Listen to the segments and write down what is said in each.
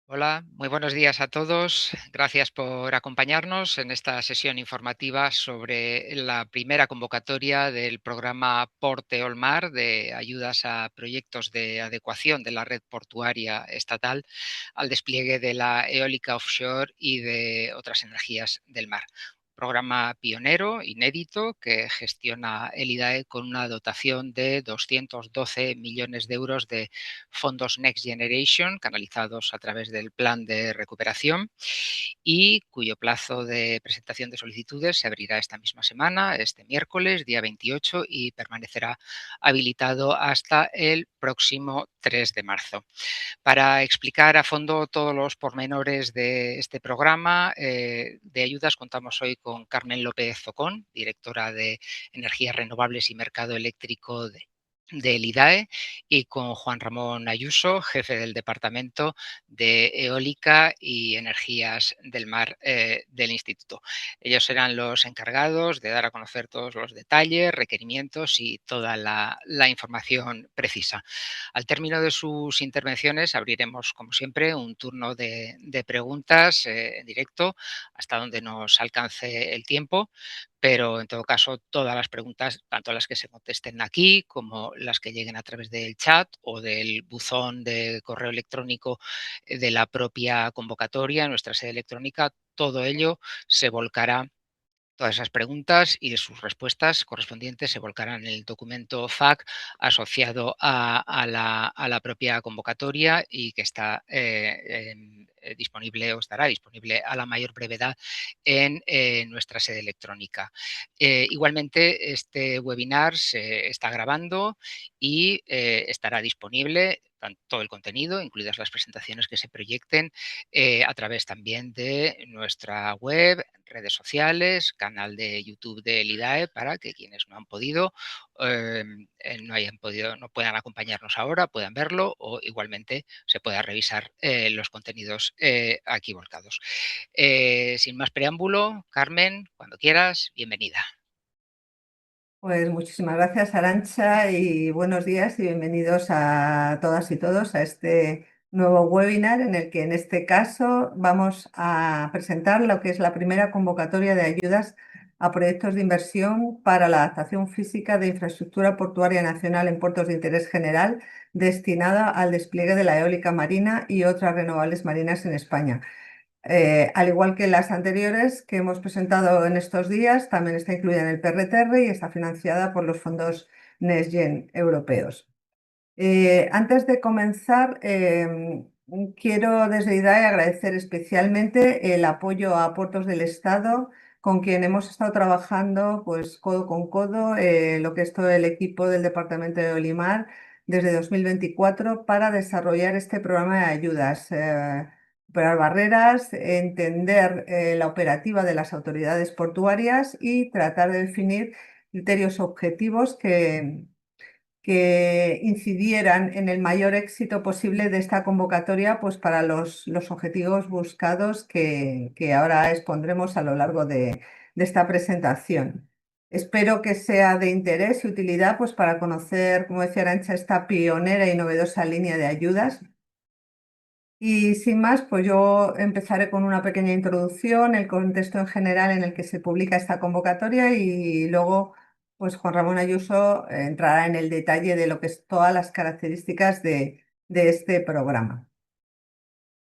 Hola, muy buenos días a todos. Gracias por acompañarnos en esta sesión informativa sobre la primera convocatoria del programa Porte Olmar de ayudas a proyectos de adecuación de la red portuaria estatal al despliegue de la eólica offshore y de otras energías del mar. Programa pionero, inédito, que gestiona el IDAE con una dotación de 212 millones de euros de fondos Next Generation, canalizados a través del Plan de Recuperación, y cuyo plazo de presentación de solicitudes se abrirá esta misma semana, este miércoles, día 28, y permanecerá habilitado hasta el próximo 3 de marzo. Para explicar a fondo todos los pormenores de este programa de ayudas, contamos hoy con Carmen López Zocón, directora de Energías Renovables y Mercado Eléctrico del IDAE, y con Juan Ramón Ayuso, jefe del Departamento de Eólica y Energías del Mar del Instituto. Ellos serán los encargados de dar a conocer todos los detalles, requerimientos y toda la información precisa. Al término de sus intervenciones abriremos, como siempre, un turno de preguntas en directo hasta donde nos alcance el tiempo, pero en todo caso todas las preguntas, tanto las que se contesten aquí como las que lleguen a través del chat o del buzón de correo electrónico de la propia convocatoria, nuestra sede electrónica, todo ello se volcará. Todas esas preguntas y sus respuestas correspondientes se volcarán en el documento FAQ asociado a la propia convocatoria y que está disponible o estará disponible a la mayor brevedad en nuestra sede electrónica. Igualmente, este webinar se está grabando y estará disponible todo el contenido, incluidas las presentaciones que se proyecten, a través también de nuestra web, redes sociales, canal de YouTube del IDAE, para que quienes no han podido, no puedan acompañarnos ahora, puedan verlo, o igualmente se pueda revisar los contenidos aquí volcados. Sin más preámbulo, Carmen, cuando quieras, bienvenida. Pues muchísimas gracias, Arantxa, y buenos días y bienvenidos a todas y todos a este nuevo webinar en el que en este caso vamos a presentar lo que es la primera convocatoria de ayudas a proyectos de inversión para la adaptación física de infraestructura portuaria nacional en puertos de interés general destinada al despliegue de la eólica marina y otras renovables marinas en España. Al igual que las anteriores que hemos presentado en estos días, también está incluida en el PRTR y está financiada por los fondos NextGen europeos. Antes de comenzar, quiero desde IDAE agradecer especialmente el apoyo a Puertos del Estado, con quien hemos estado trabajando pues, codo con codo, lo que es todo el equipo del Departamento de Olimar, desde 2024 para desarrollar este programa de ayudas, superar barreras, entender la operativa de las autoridades portuarias y tratar de definir criterios objetivos que incidieran en el mayor éxito posible de esta convocatoria, pues para los objetivos buscados que ahora expondremos a lo largo de esta presentación. Espero que sea de interés y utilidad pues, para conocer, como decía Arantxa, esta pionera y novedosa línea de ayudas. Y sin más, pues yo empezaré con una pequeña introducción, el contexto en general en el que se publica esta convocatoria y luego pues Juan Ramón Ayuso entrará en el detalle de lo que es todas las características de este programa.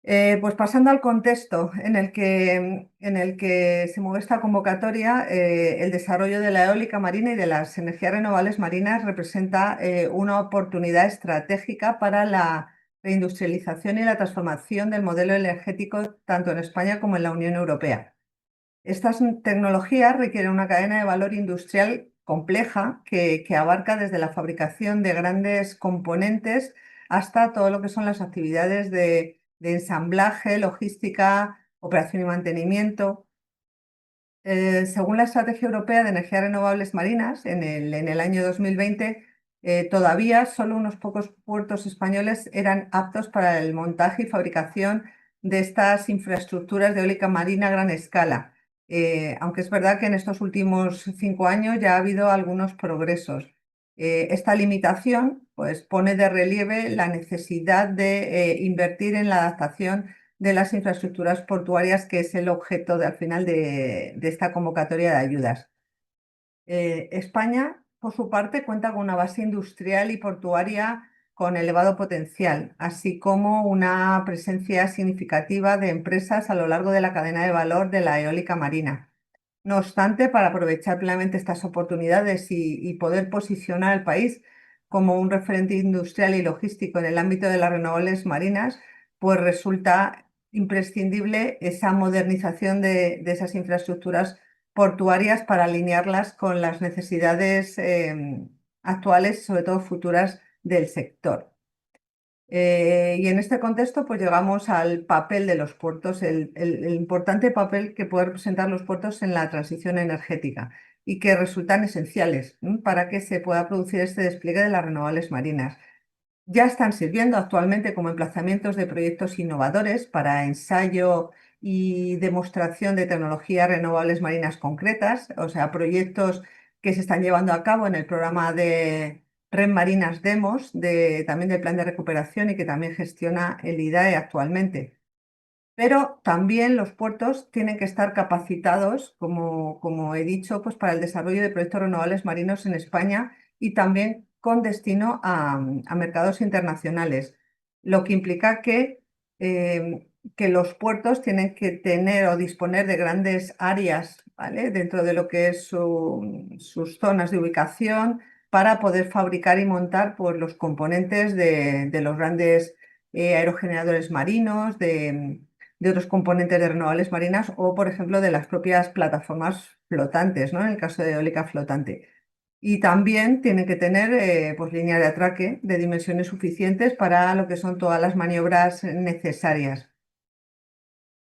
Pues pasando al contexto en el que se mueve esta convocatoria, el desarrollo de la eólica marina y de las energías renovables marinas representa una oportunidad estratégica para la reindustrialización y la transformación del modelo energético tanto en España como en la Unión Europea. Estas tecnologías requieren una cadena de valor industrial compleja que abarca desde la fabricación de grandes componentes hasta todo lo que son las actividades de ensamblaje, logística, operación y mantenimiento. Según la Estrategia Europea de Energías Renovables Marinas, en el año 2020, todavía solo unos pocos puertos españoles eran aptos para el montaje y fabricación de estas infraestructuras de eólica marina a gran escala. Aunque es verdad que en estos últimos 5 años ya ha habido algunos progresos. Esta limitación pues, pone de relieve la necesidad de invertir en la adaptación de las infraestructuras portuarias, que es el objeto al final de esta convocatoria de ayudas. España, por su parte, cuenta con una base industrial y portuaria con elevado potencial, así como una presencia significativa de empresas a lo largo de la cadena de valor de la eólica marina. No obstante, para aprovechar plenamente estas oportunidades y poder posicionar al país como un referente industrial y logístico en el ámbito de las renovables marinas, pues resulta imprescindible esa modernización de esas infraestructuras portuarias para alinearlas con las necesidades actuales, sobre todo futuras, del sector. Y en este contexto, pues llegamos al papel de los puertos, el importante papel que pueden representar los puertos en la transición energética y que resultan esenciales para que se pueda producir este despliegue de las renovables marinas. Ya están sirviendo actualmente como emplazamientos de proyectos innovadores para ensayo y demostración de tecnologías renovables marinas concretas, o sea, proyectos que se están llevando a cabo en el programa de Red Marinas Demos, también del Plan de Recuperación, y que también gestiona el IDAE actualmente. Pero también los puertos tienen que estar capacitados, como he dicho, pues para el desarrollo de proyectos renovables marinos en España y también con destino a mercados internacionales, lo que implica que los puertos tienen que tener o disponer de grandes áreas, ¿vale?, dentro de lo que es sus zonas de ubicación, para poder fabricar y montar, pues, los componentes de los grandes aerogeneradores marinos, de otros componentes de renovables marinas o, por ejemplo, de las propias plataformas flotantes, ¿no?, en el caso de eólica flotante. Y también tienen que tener pues, líneas de atraque de dimensiones suficientes para lo que son todas las maniobras necesarias.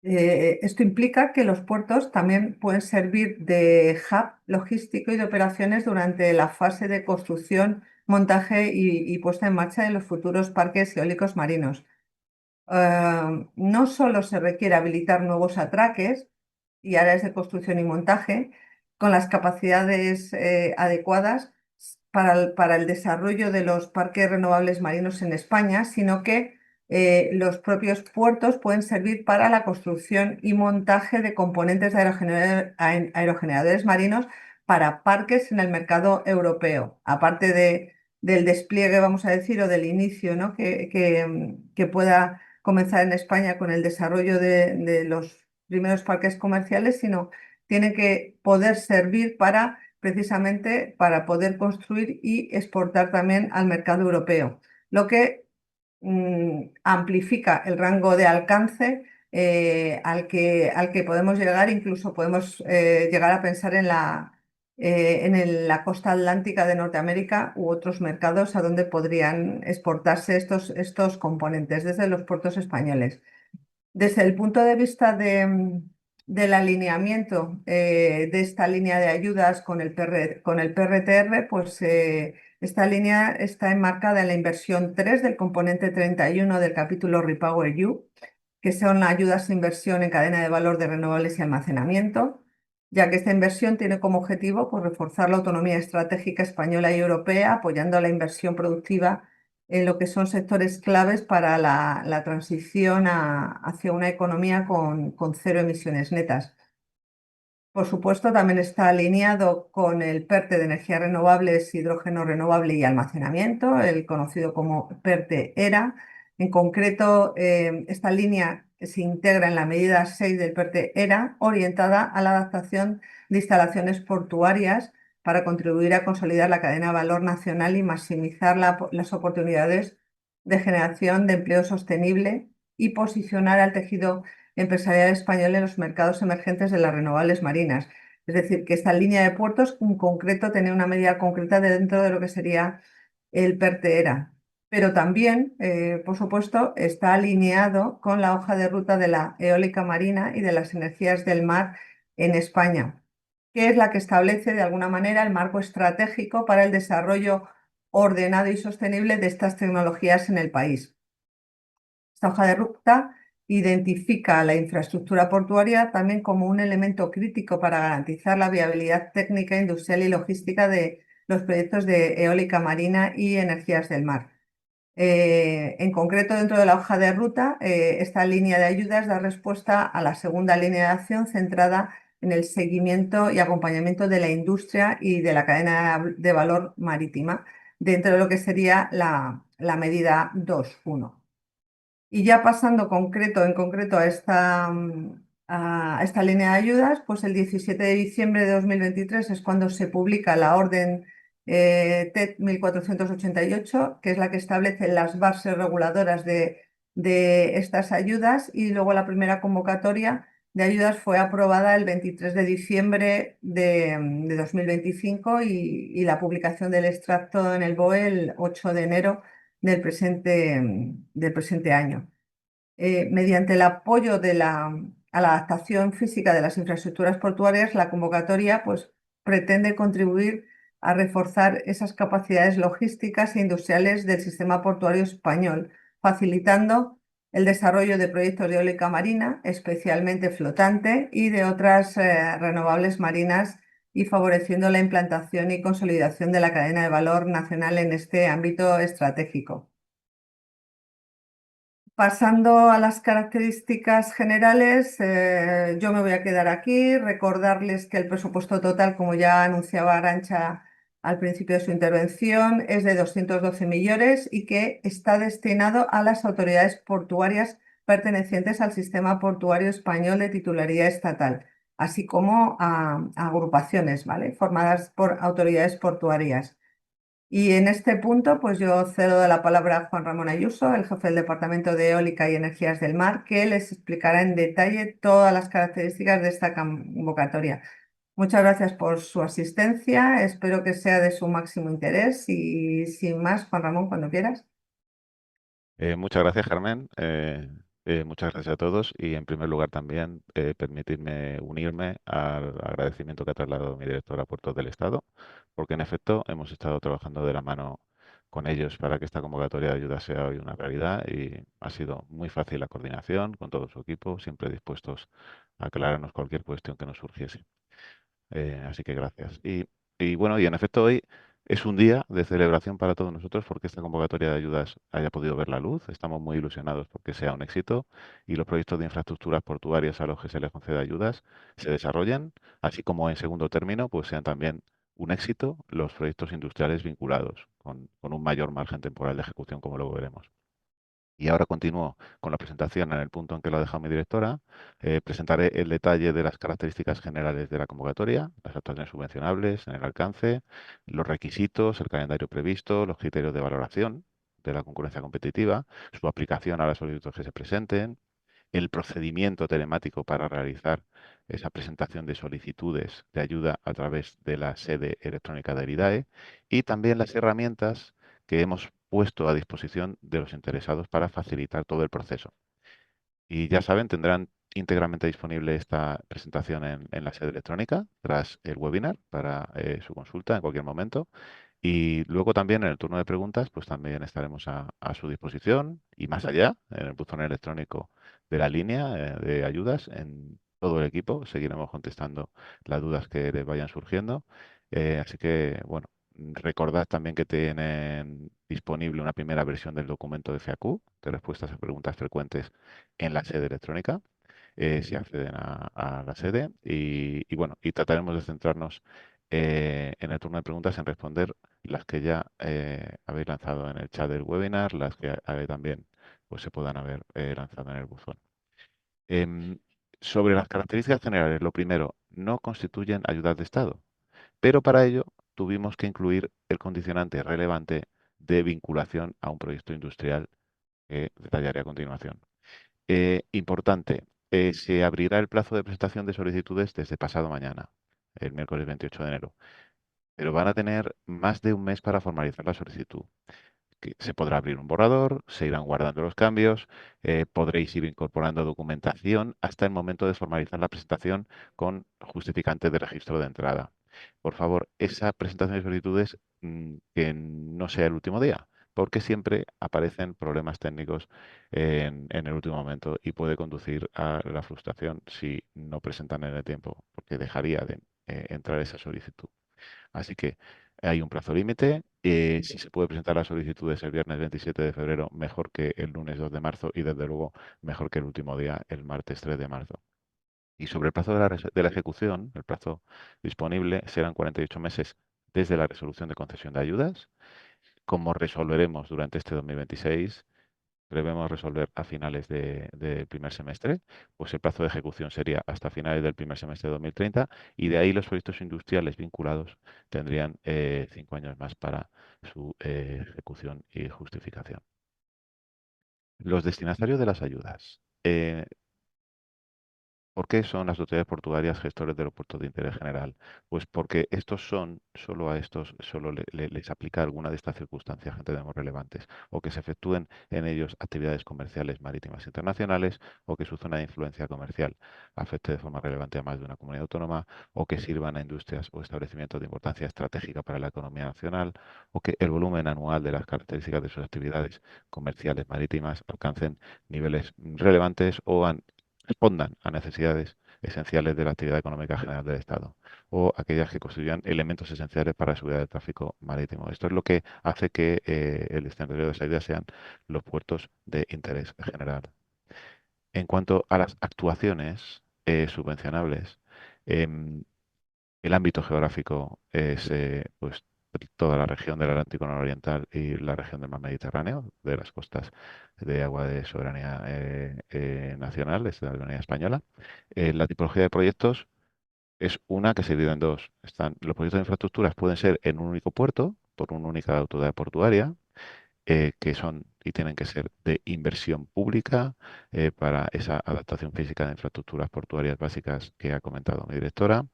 Esto implica que los puertos también pueden servir de hub logístico y de operaciones durante la fase de construcción, montaje y puesta en marcha de los futuros parques eólicos marinos. No solo se requiere habilitar nuevos atraques y áreas de construcción y montaje con las capacidades adecuadas para el desarrollo de los parques renovables marinos en España, sino que los propios puertos pueden servir para la construcción y montaje de componentes de aerogeneradores marinos para parques en el mercado europeo, aparte del despliegue, vamos a decir, o del inicio, ¿no?, que pueda comenzar en España con el desarrollo de los primeros parques comerciales, sino tiene que poder servir para, precisamente, para poder construir y exportar también al mercado europeo, lo que amplifica el rango de alcance al que podemos llegar. Incluso podemos llegar a pensar en la costa atlántica de Norteamérica u otros mercados a donde podrían exportarse estos componentes desde los puertos españoles. Desde el punto de vista del alineamiento de esta línea de ayudas con el PRTR, pues esta línea está enmarcada en la inversión 3 del componente 31 del capítulo Repower You, que son ayudas a inversión en cadena de valor de renovables y almacenamiento, ya que esta inversión tiene como objetivo, pues, reforzar la autonomía estratégica española y europea, apoyando la inversión productiva en lo que son sectores claves para la transición hacia una economía con cero emisiones netas. Por supuesto, también está alineado con el PERTE de energías renovables, hidrógeno renovable y almacenamiento, el conocido como PERTE ERA. En concreto, esta línea se integra en la medida 6 del PERTE ERA, orientada a la adaptación de instalaciones portuarias para contribuir a consolidar la cadena de valor nacional y maximizar las oportunidades de generación de empleo sostenible y posicionar al tejido empresarial español en los mercados emergentes de las renovables marinas. Es decir, que esta línea de puertos en concreto tiene una medida concreta dentro de lo que sería el PERTE-ERA. Pero también, por supuesto, está alineado con la hoja de ruta de la eólica marina y de las energías del mar en España, que es la que establece de alguna manera el marco estratégico para el desarrollo ordenado y sostenible de estas tecnologías en el país. Esta hoja de ruta identifica la infraestructura portuaria también como un elemento crítico para garantizar la viabilidad técnica, industrial y logística de los proyectos de eólica marina y energías del mar. En concreto, dentro de la hoja de ruta, esta línea de ayudas da respuesta a la segunda línea de acción centrada en el seguimiento y acompañamiento de la industria y de la cadena de valor marítima, dentro de lo que sería la medida 2.1. Y ya pasando en concreto a esta línea de ayudas, pues el 17 de diciembre de 2023 es cuando se publica la orden TED 1488, que es la que establece las bases reguladoras de estas ayudas, y luego la primera convocatoria de ayudas fue aprobada el 23 de diciembre de 2025 y la publicación del extracto en el BOE el 8 de enero del presente año. Mediante el apoyo a la adaptación física de las infraestructuras portuarias, la convocatoria pues, pretende contribuir a reforzar esas capacidades logísticas e industriales del sistema portuario español, facilitando el desarrollo de proyectos de eólica marina, especialmente flotante, y de otras renovables marinas, y favoreciendo la implantación y consolidación de la cadena de valor nacional en este ámbito estratégico. Pasando a las características generales, yo me voy a quedar aquí, recordarles que el presupuesto total, como ya anunciaba Arantxa al principio de su intervención, es de 212 millones y que está destinado a las autoridades portuarias pertenecientes al sistema portuario español de titularidad estatal, así como a agrupaciones, ¿vale?, formadas por autoridades portuarias. Y en este punto, pues yo cedo la palabra a Juan Ramón Ayuso, el jefe del Departamento de Eólica y Energías del Mar, que les explicará en detalle todas las características de esta convocatoria. Muchas gracias por su asistencia, espero que sea de su máximo interés y sin más, Juan Ramón, cuando quieras. Muchas gracias, Carmen. Muchas gracias a todos y en primer lugar también permitirme unirme al agradecimiento que ha trasladado mi directora a Puertos del Estado, porque en efecto hemos estado trabajando de la mano con ellos para que esta convocatoria de ayuda sea hoy una realidad y ha sido muy fácil la coordinación con todo su equipo, siempre dispuestos a aclararnos cualquier cuestión que nos surgiese. Así que gracias. Y bueno, y en efecto hoy es un día de celebración para todos nosotros porque esta convocatoria de ayudas haya podido ver la luz. Estamos muy ilusionados porque sea un éxito y los proyectos de infraestructuras portuarias a los que se les concede ayudas se desarrollen, así como en segundo término, pues sean también un éxito los proyectos industriales vinculados con un mayor margen temporal de ejecución, como luego veremos. Y ahora continúo con la presentación en el punto en que lo ha dejado mi directora. Presentaré el detalle de las características generales de la convocatoria, las actuaciones subvencionables en el alcance, los requisitos, el calendario previsto, los criterios de valoración de la concurrencia competitiva, su aplicación a las solicitudes que se presenten, el procedimiento telemático para realizar esa presentación de solicitudes de ayuda a través de la sede electrónica del IDAE y también las herramientas que hemos puesto a disposición de los interesados para facilitar todo el proceso. Y ya saben, tendrán íntegramente disponible esta presentación en la sede electrónica tras el webinar para su consulta en cualquier momento. Y luego también en el turno de preguntas, pues también estaremos a su disposición y más allá, en el buzón electrónico de la línea de ayudas, en todo el equipo seguiremos contestando las dudas que les vayan surgiendo. Así que, bueno, recordad también que tienen disponible una primera versión del documento de FAQ, de respuestas a preguntas frecuentes en la sede electrónica, si acceden a la sede. Y bueno, y trataremos de centrarnos en el turno de preguntas en responder las que ya habéis lanzado en el chat del webinar, las que también pues, se puedan haber lanzado en el buzón. Em, Sobre las características generales, lo primero, no constituyen ayudas de Estado, pero para ello tuvimos que incluir el condicionante relevante de vinculación a un proyecto industrial que detallaré a continuación. Importante, se abrirá el plazo de presentación de solicitudes desde pasado mañana, el miércoles 28 de enero, pero van a tener más de un mes para formalizar la solicitud. Que se podrá abrir un borrador, se irán guardando los cambios, podréis ir incorporando documentación hasta el momento de formalizar la presentación con justificante de registro de entrada. Por favor, esa presentación de solicitudes que no sea el último día, porque siempre aparecen problemas técnicos en el último momento y puede conducir a la frustración si no presentan en el tiempo, porque dejaría de entrar esa solicitud. Así que hay un plazo límite Si se puede presentar las solicitudes el viernes 27 de febrero, mejor que el lunes 2 de marzo y desde luego mejor que el último día, el martes 3 de marzo. Y sobre el plazo de la ejecución, el plazo disponible serán 48 meses desde la resolución de concesión de ayudas. Como resolveremos durante este 2026, prevemos resolver a finales del primer semestre, pues el plazo de ejecución sería hasta finales del primer semestre de 2030 y de ahí los proyectos industriales vinculados tendrían 5 años más para su ejecución y justificación. Los destinatarios de las ayudas. ¿Por qué son las autoridades portuarias gestores de aeropuertos de interés general? Pues porque solo a estos les aplica alguna de estas circunstancias que entendemos relevantes, o que se efectúen en ellos actividades comerciales marítimas internacionales, o que su zona de influencia comercial afecte de forma relevante a más de una comunidad autónoma, o que sirvan a industrias o establecimientos de importancia estratégica para la economía nacional, o que el volumen anual de las características de sus actividades comerciales marítimas alcancen niveles relevantes respondan a necesidades esenciales de la actividad económica general del Estado o aquellas que constituyan elementos esenciales para la seguridad del tráfico marítimo. Esto es lo que hace que el escenario de salida sean los puertos de interés general. En cuanto a las actuaciones subvencionables, em, el ámbito geográfico es pues, toda la región del Atlántico nororiental y la región del mar Mediterráneo, de las costas de agua de soberanía nacional, es de la soberanía española. La tipología de proyectos es una que se divide en dos. Los proyectos de infraestructuras pueden ser en un único puerto, por una única autoridad portuaria, que son y tienen que ser de inversión pública para esa adaptación física de infraestructuras portuarias básicas que ha comentado mi directora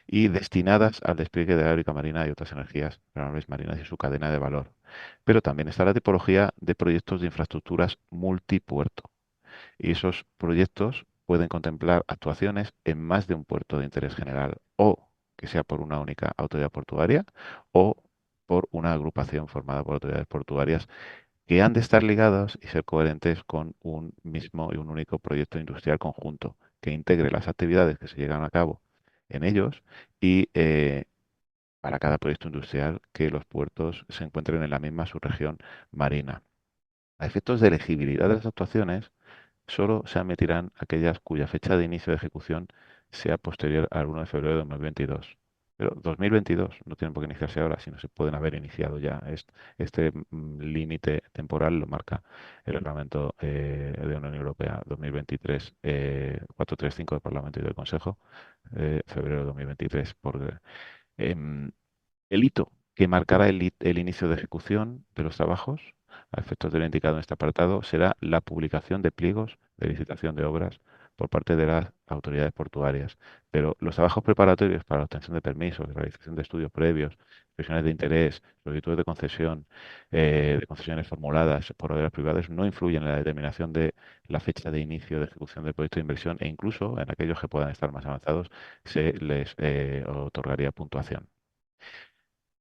y destinadas al despliegue de la eólica marina y otras energías renovables marinas y su cadena de valor. Pero también está la tipología de proyectos de infraestructuras multipuerto. Y esos proyectos pueden contemplar actuaciones en más de un puerto de interés general o que sea por una única autoridad portuaria o por una agrupación formada por autoridades portuarias que han de estar ligadas y ser coherentes con un mismo y un único proyecto industrial conjunto que integre las actividades que se llegan a cabo en ellos y para cada proyecto industrial que los puertos se encuentren en la misma subregión marina. A efectos de elegibilidad de las actuaciones, solo se admitirán aquellas cuya fecha de inicio de ejecución sea posterior al 1 de febrero de 2022. Pero 2022 no tienen por qué iniciarse ahora, sino se pueden haber iniciado ya. Este límite temporal lo marca el reglamento de la Unión Europea 2023 435 del Parlamento y del Consejo, febrero de 2023, em, el hito que marcará el inicio de ejecución de los trabajos, a efectos de lo indicado en este apartado, será la publicación de pliegos de licitación de obras por parte de las autoridades portuarias. Pero los trabajos preparatorios para la obtención de permisos, realización de estudios previos, expresiones de interés, solicitudes de concesiones formuladas por obras privadas, no influyen en la determinación de la fecha de inicio de ejecución del proyecto de inversión e incluso en aquellos que puedan estar más avanzados se les otorgaría puntuación.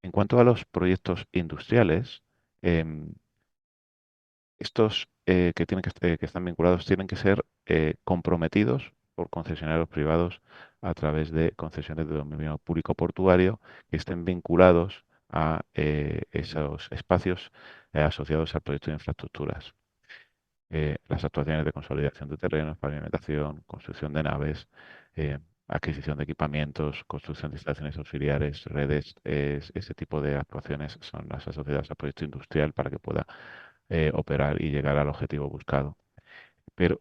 En cuanto a los proyectos industriales, em, estos que están vinculados tienen que ser comprometidos por concesionarios privados a través de concesiones de dominio público portuario que estén vinculados a esos espacios asociados al proyecto de infraestructuras. Las actuaciones de consolidación de terrenos, pavimentación, construcción de naves, eh, adquisición de equipamientos, construcción de instalaciones auxiliares, redes, ese tipo de actuaciones son las asociadas al proyecto industrial para que pueda operar y llegar al objetivo buscado.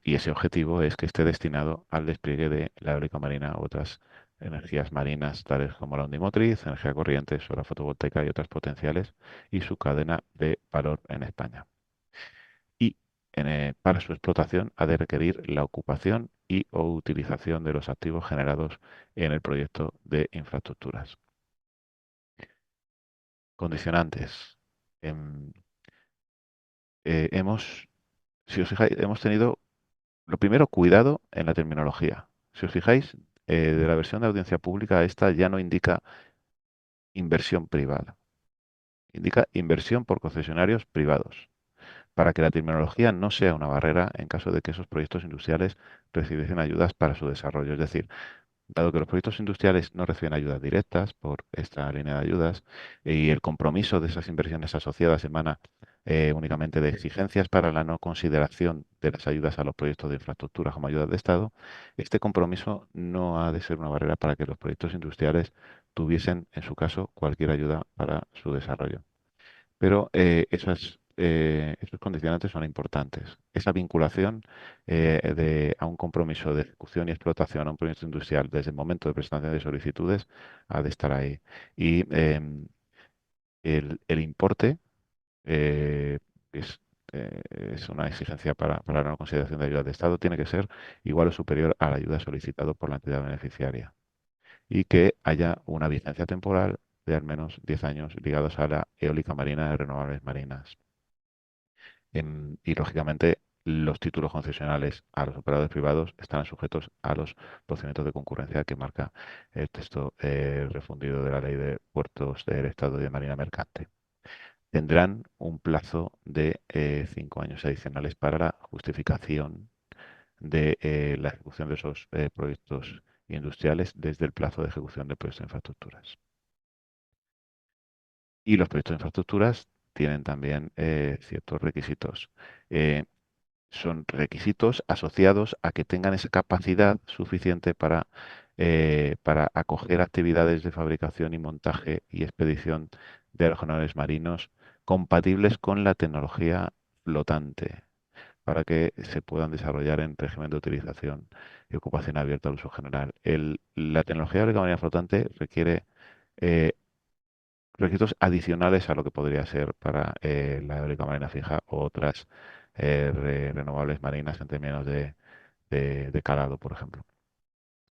Y ese objetivo es que esté destinado al despliegue de la eólica marina u otras energías marinas, tales como la ondimotriz, energía corriente, solar fotovoltaica y otras potenciales, y su cadena de valor en España y para su explotación ha de requerir la ocupación y o utilización de los activos generados en el proyecto de infraestructuras. Condicionantes. Em, si os fijáis, hemos tenido, lo primero, cuidado en la terminología. Si os fijáis, de la versión de audiencia pública, esta ya no indica inversión privada, indica inversión por concesionarios privados, para que la terminología no sea una barrera en caso de que esos proyectos industriales recibiesen ayudas para su desarrollo. Es decir, Dado que los proyectos industriales no reciben ayudas directas por esta línea de ayudas y el compromiso de esas inversiones asociadas emana únicamente de exigencias para la no consideración de las ayudas a los proyectos de infraestructura como ayudas de Estado, este compromiso no ha de ser una barrera para que los proyectos industriales tuviesen, en su caso, cualquier ayuda para su desarrollo. Pero esos condicionantes son importantes. Esa vinculación a un compromiso de ejecución y explotación a un proyecto industrial desde el momento de presentación de solicitudes ha de estar ahí. Y el importe eh, es, es una exigencia para la no consideración de ayuda de Estado, tiene que ser igual o superior a la ayuda solicitada por la entidad beneficiaria y que haya una vigencia temporal de al menos 10 años ligados a la eólica marina de renovables marinas. Y lógicamente los títulos concesionales a los operadores privados estarán sujetos a los procedimientos de concurrencia que marca el texto refundido de la Ley de Puertos del Estado y de Marina Mercante. Tendrán un plazo de 5 años adicionales para la justificación de la ejecución de esos proyectos industriales desde el plazo de ejecución de proyectos de infraestructuras. Y los proyectos de infraestructuras tienen también ciertos requisitos. Eh, Son requisitos asociados a que tengan esa capacidad suficiente para acoger actividades de fabricación y montaje y expedición de aerogeneradores marinos compatibles con la tecnología flotante, para que se puedan desarrollar en régimen de utilización y ocupación abierta al uso general. La tecnología eólica marina flotante requiere eh, requisitos adicionales a lo que podría ser para la eólica marina fija o otras renovables marinas en términos de calado, por ejemplo.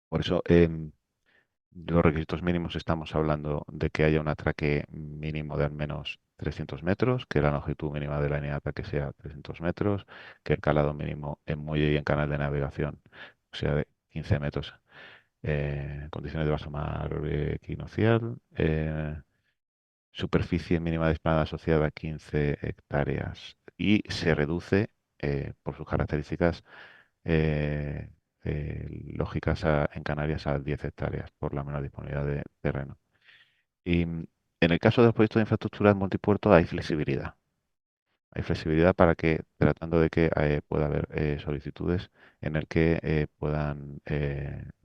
Por eso, los requisitos mínimos estamos hablando de que haya un atraque mínimo de al menos 300 metros, que la longitud mínima de la línea de ataque sea 300 metros, que el calado mínimo en muelle y en canal de navegación sea de 15 metros, condiciones de vaso mar equinoccial, superficie mínima de explanada asociada a 15 hectáreas y se reduce por sus características eh, lógicas en Canarias a 10 hectáreas por la menor disponibilidad de terreno. Y en el caso de los proyectos de infraestructuras multipuerto hay flexibilidad. Hay flexibilidad para que, tratando de que pueda haber solicitudes en el que puedan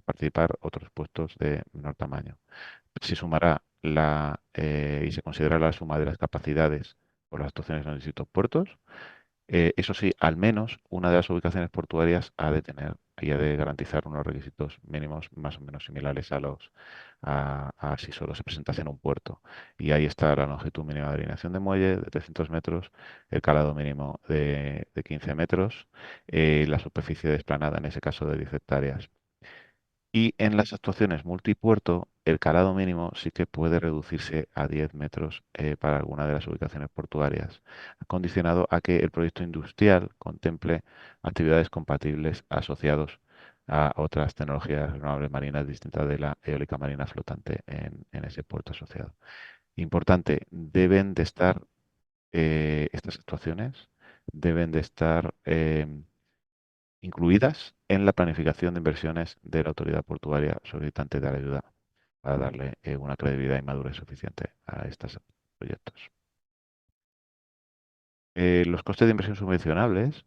participar otros puestos de menor tamaño. Se sumará y se considerará la suma de las capacidades por las actuaciones en los distintos puertos. Eso sí, al menos una de las ubicaciones portuarias ha de tener y ha de garantizar unos requisitos mínimos más o menos similares a si solo se presentase en un puerto. Y ahí está la longitud mínima de alineación de muelle de 300 metros, el calado mínimo de 15 metros, la superficie desplanada en ese caso de 10 hectáreas. Y en las actuaciones multipuerto, el calado mínimo sí que puede reducirse a 10 metros para alguna de las ubicaciones portuarias, condicionado a que el proyecto industrial contemple actividades compatibles asociados a otras tecnologías renovables marinas distintas de la eólica marina flotante en ese puerto asociado. Importante, deben de estar estas actuaciones, deben de estar incluidas en la planificación de inversiones de la autoridad portuaria solicitante de la ayuda para darle una credibilidad y madurez suficiente a estos proyectos. Los costes de inversión subvencionables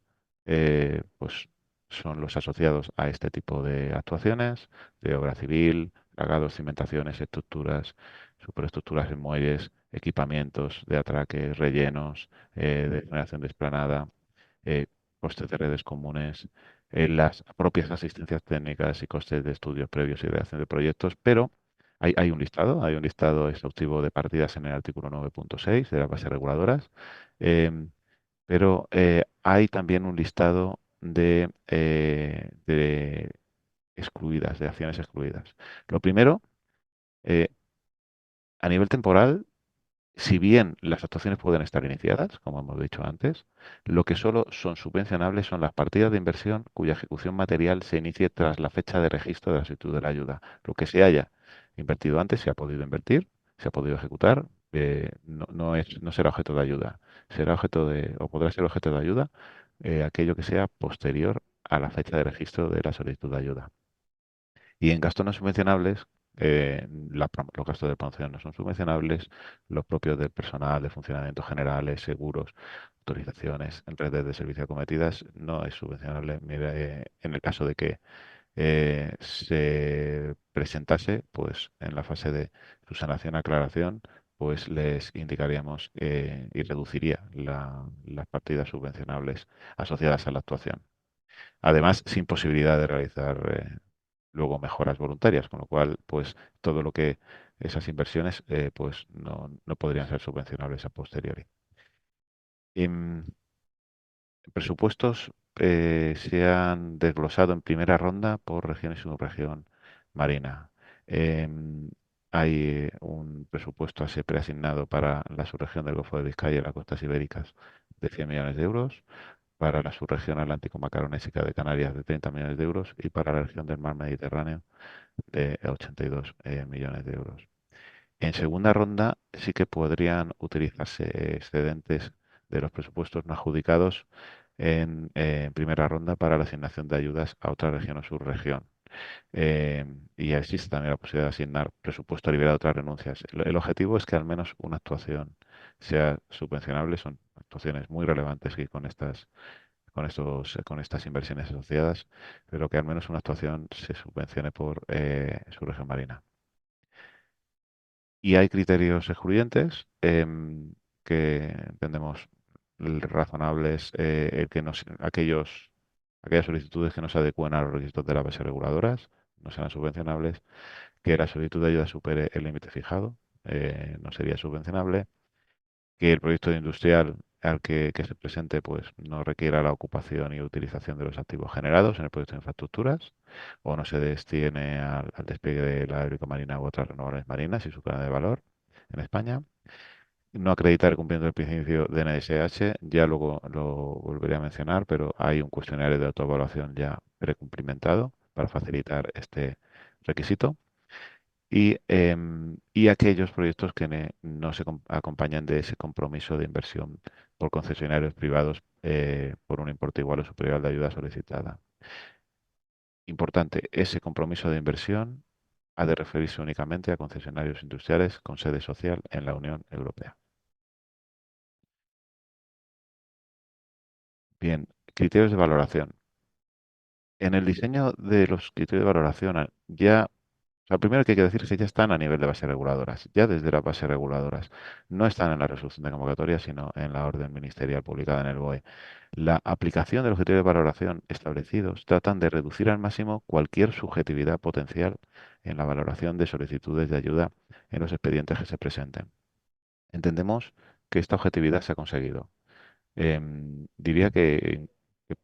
pues son los asociados a este tipo de actuaciones, de obra civil, dragados, cimentaciones, estructuras, superestructuras en muelles, equipamientos de atraque, rellenos, de generación de esplanada, eh, costes de redes comunes, las propias asistencias técnicas y costes de estudios previos y redacción de proyectos, pero hay un listado exhaustivo de partidas en el artículo 9.6 de las bases reguladoras, em, pero hay también un listado de excluidas, de acciones excluidas. Lo primero, eh, a nivel temporal, si bien las actuaciones pueden estar iniciadas, como hemos dicho antes, lo que solo son subvencionables son las partidas de inversión cuya ejecución material se inicie tras la fecha de registro de la solicitud de la ayuda. Lo que se haya invertido antes se ha podido invertir, se ha podido ejecutar, no será objeto de ayuda, será objeto o podrá ser objeto de ayuda aquello que sea posterior a la fecha de registro de la solicitud de ayuda. Y en gastos no subvencionables, los gastos de promoción no son subvencionables, los propios del personal, de funcionamiento generales, seguros, autorizaciones, en redes de servicio acometidas, no es subvencionable. Mira, en el caso de que se presentase, pues en la fase de subsanación aclaración, pues les indicaríamos y reduciría las partidas subvencionables asociadas a la actuación. Además, sin posibilidad de realizar luego mejoras voluntarias, con lo cual, pues todo lo que esas inversiones, pues no podrían ser subvencionables a posteriori. Em, Presupuestos se han desglosado en primera ronda por región y subregión marina. Em, Hay un presupuesto así preasignado para la subregión del Golfo de Vizcaya y las costas ibéricas de 100 millones de euros, para la subregión atlántico-macaronésica de Canarias de 30 millones de euros y para la región del mar Mediterráneo de 82 millones de euros. En segunda ronda sí que podrían utilizarse excedentes de los presupuestos no adjudicados en primera ronda para la asignación de ayudas a otra región o subregión. Y existe también la posibilidad de asignar presupuesto liberado a otras renuncias. El objetivo es que al menos una actuación sea subvencionable. Son actuaciones muy relevantes y con estas inversiones asociadas, pero que al menos una actuación se subvencione por su región marina. Y hay criterios excluyentes que entendemos razonables, el que aquellas solicitudes que no se adecúen a los requisitos de las bases reguladoras no serán subvencionables, que la solicitud de ayuda supere el límite fijado, no sería subvencionable, que el proyecto industrial que se presente pues no requiera la ocupación y utilización de los activos generados en el proyecto de infraestructuras o no se destine al despliegue de la eólica marina u otras renovables marinas y su cadena de valor en España. No acreditar cumpliendo el principio de NSH, ya luego lo volveré a mencionar, pero hay un cuestionario de autoevaluación ya precumplimentado para facilitar este requisito y aquellos proyectos que no se acompañan de ese compromiso de inversión por concesionarios privados por un importe igual o superior al de ayuda solicitada. Importante, ese compromiso de inversión ha de referirse únicamente a concesionarios industriales con sede social en la Unión Europea. Bien, criterios de valoración. En el diseño de los criterios de valoración, o sea, primero que hay que decir es que ya están a nivel de bases reguladoras, ya desde las bases reguladoras. No están en la resolución de convocatoria, sino en la orden ministerial publicada en el BOE. La aplicación de los criterios de valoración establecidos tratan de reducir al máximo cualquier subjetividad potencial en la valoración de solicitudes de ayuda en los expedientes que se presenten. Entendemos que esta objetividad se ha conseguido. Diría que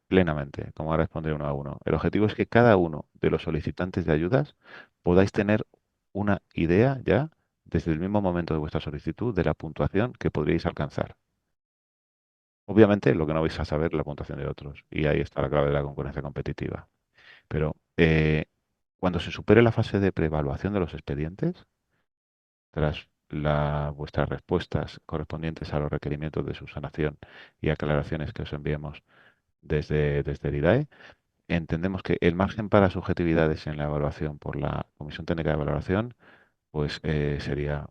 plenamente, como ahora responderé uno a uno. El objetivo es que cada uno de los solicitantes de ayudas podáis tener una idea ya desde el mismo momento de vuestra solicitud de la puntuación que podríais alcanzar. Obviamente, lo que no vais a saber es la puntuación de otros, y ahí está la clave de la concurrencia competitiva. Pero cuando se supere la fase de preevaluación de los expedientes, tras vuestras respuestas correspondientes a los requerimientos de subsanación y aclaraciones que os enviemos desde el IDAE, entendemos que el margen para subjetividades en la evaluación por la Comisión Técnica de Valoración pues sería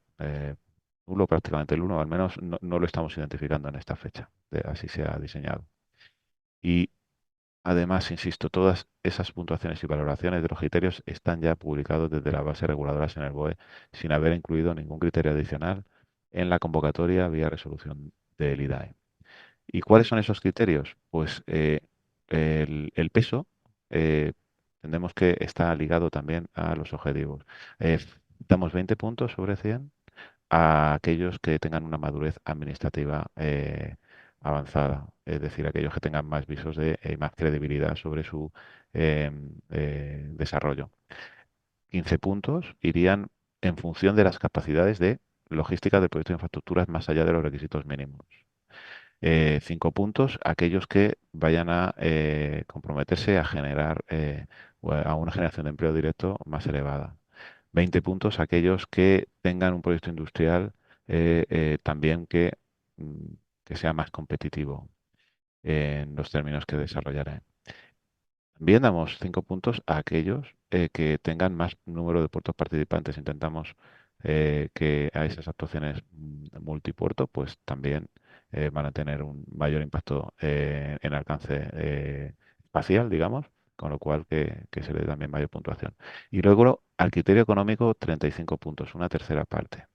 nulo, prácticamente el uno, al menos no lo estamos identificando en esta fecha, así se ha diseñado. Y además, insisto, todas esas puntuaciones y valoraciones de los criterios están ya publicados desde las bases reguladoras en el BOE, sin haber incluido ningún criterio adicional en la convocatoria vía resolución del IDAE. ¿Y cuáles son esos criterios? Pues el peso, entendemos que está ligado también a los objetivos. Eh, Damos 20 puntos sobre 100 a aquellos que tengan una madurez administrativa avanzada, es decir, aquellos que tengan más visos de más credibilidad sobre su desarrollo. 15 puntos irían en función de las capacidades de logística del proyecto de infraestructuras más allá de los requisitos mínimos. 5 puntos aquellos que vayan a comprometerse a generar a una generación de empleo directo más elevada. 20 puntos aquellos que tengan un proyecto industrial también mm, que sea más competitivo en los términos que desarrollaré. También damos 5 puntos a aquellos que tengan más número de puertos participantes. Intentamos que a esas actuaciones multipuerto, pues también van a tener un mayor impacto en alcance espacial, digamos, con lo cual que se le dé también mayor puntuación. Y luego al criterio económico, 35 puntos, una tercera parte.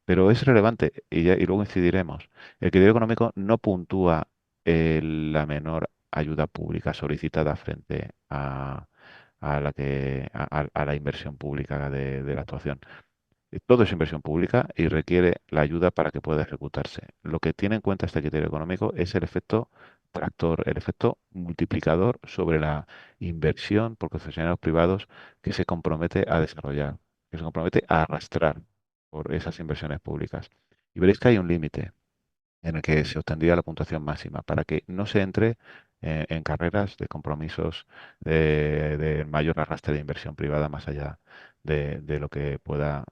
Pero es relevante, y luego incidiremos. El criterio económico no puntúa la menor ayuda pública solicitada frente a la inversión pública de la actuación. Todo es inversión pública y requiere la ayuda para que pueda ejecutarse. Lo que tiene en cuenta este criterio económico es el efecto tractor, el efecto multiplicador sobre la inversión por concesionarios privados que se compromete a desarrollar, que se compromete a arrastrar por esas inversiones públicas. Y veréis que hay un límite en el que se obtendría la puntuación máxima para que no se entre en carreras de compromisos de mayor arrastre de inversión privada más allá de lo que pueda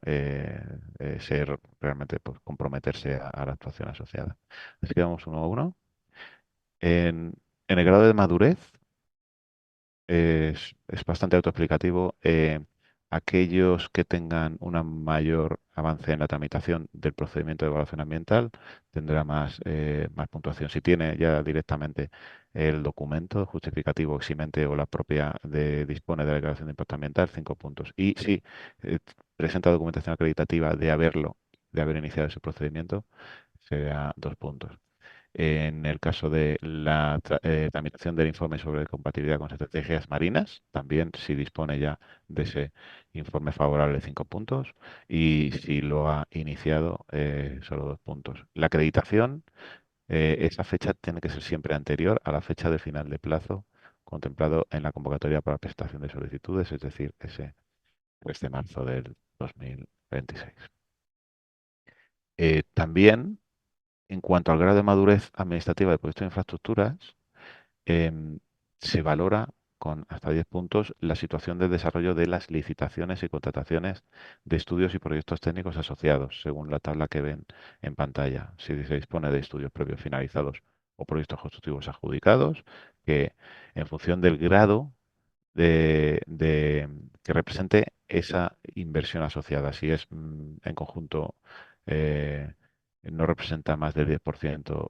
ser realmente, pues, comprometerse a la actuación asociada. Así que vamos uno a uno. En, en el grado de madurez, es bastante autoexplicativo. Aquellos que tengan un mayor avance en la tramitación del procedimiento de evaluación ambiental tendrá más puntuación. Si tiene ya directamente el documento justificativo eximente o la propia dispone de la declaración de impacto ambiental, 5 puntos. Y si eh, presenta documentación acreditativa de haber iniciado ese procedimiento, será 2 puntos. En el caso de la tramitación del informe sobre compatibilidad con estrategias marinas, también si dispone ya de ese informe favorable, 5 puntos. Y si lo ha iniciado, solo 2 puntos. La acreditación, esa fecha tiene que ser siempre anterior a la fecha de final de plazo contemplado en la convocatoria para prestación de solicitudes, es decir, ese 3 de marzo del 2026. También, en cuanto al grado de madurez administrativa del proyecto de infraestructuras, em, se valora con hasta 10 puntos la situación de desarrollo de las licitaciones y contrataciones de estudios y proyectos técnicos asociados, según la tabla que ven en pantalla. Si se dispone de estudios previos finalizados o proyectos constructivos adjudicados, que en función del grado que represente esa inversión asociada. Si es en conjunto, eh, no representa más del 10%,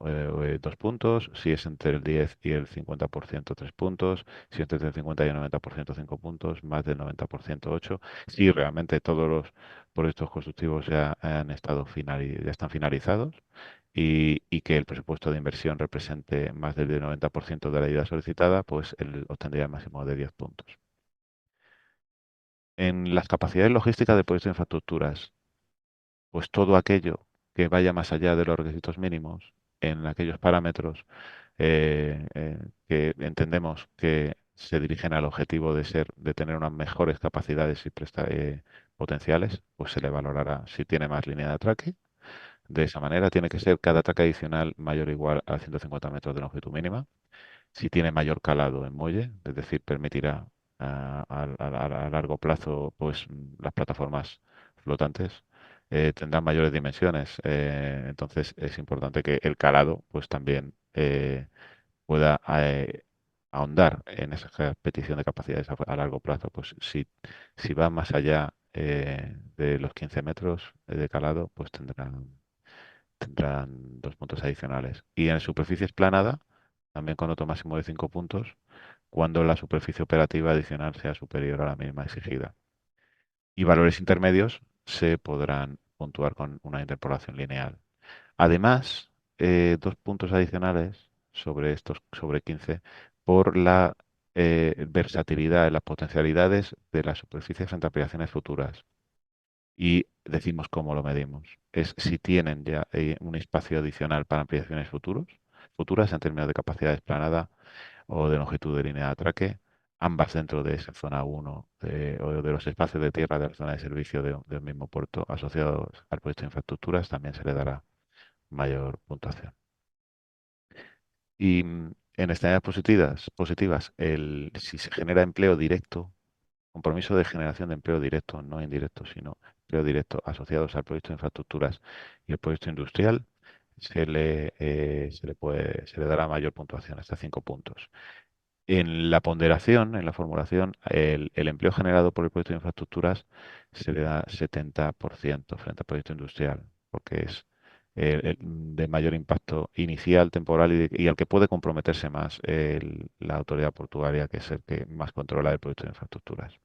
2 puntos. Si es entre el 10 y el 50%, 3 puntos. Si es entre el 50 y el 90%, 5 puntos. Más del 90%, 8. Si realmente todos los proyectos constructivos ya están finalizados y que el presupuesto de inversión represente más del 90% de la ayuda solicitada, pues él obtendría el máximo de 10 puntos. En las capacidades logísticas del proyecto de infraestructuras, pues todo aquello que vaya más allá de los requisitos mínimos, en aquellos parámetros que entendemos que se dirigen al objetivo de tener unas mejores capacidades y potenciales, pues se le valorará si tiene más línea de atraque. De esa manera tiene que ser cada atraque adicional mayor o igual a 150 metros de longitud mínima. Si tiene mayor calado en muelle, es decir, permitirá a largo plazo, pues, las plataformas flotantes tendrán mayores dimensiones. Entonces es importante que el calado, pues, también pueda ahondar en esa petición de capacidades a largo plazo. Pues si va más allá de los 15 metros de calado, pues tendrán 2 puntos adicionales. Y en superficie esplanada, también con otro máximo de 5 puntos, cuando la superficie operativa adicional sea superior a la mínima exigida. Y valores intermedios se podrán puntuar con una interpolación lineal. Además, 2 puntos adicionales sobre 15, por la versatilidad, las potencialidades de la superficie frente a aplicaciones futuras. Y decimos cómo lo medimos. Es si tienen ya un espacio adicional para ampliaciones futuras en términos de capacidad explanada o de longitud de línea de atraque, ambas dentro de esa zona 1 o de los espacios de tierra de la zona de servicio del mismo puerto asociados al proyecto de infraestructuras, también se le dará mayor puntuación. Y en externalidades positivas, si se genera empleo directo, compromiso de generación de empleo directo, no indirecto, sino empleo directo asociados al proyecto de infraestructuras y el proyecto industrial, se le dará mayor puntuación, hasta 5 puntos. En la ponderación, en la formulación, el empleo generado por el proyecto de infraestructuras se le da 70% frente al proyecto industrial, porque es de mayor impacto inicial, temporal y al que puede comprometerse más la autoridad portuaria, que es el que más controla el proyecto de infraestructuras.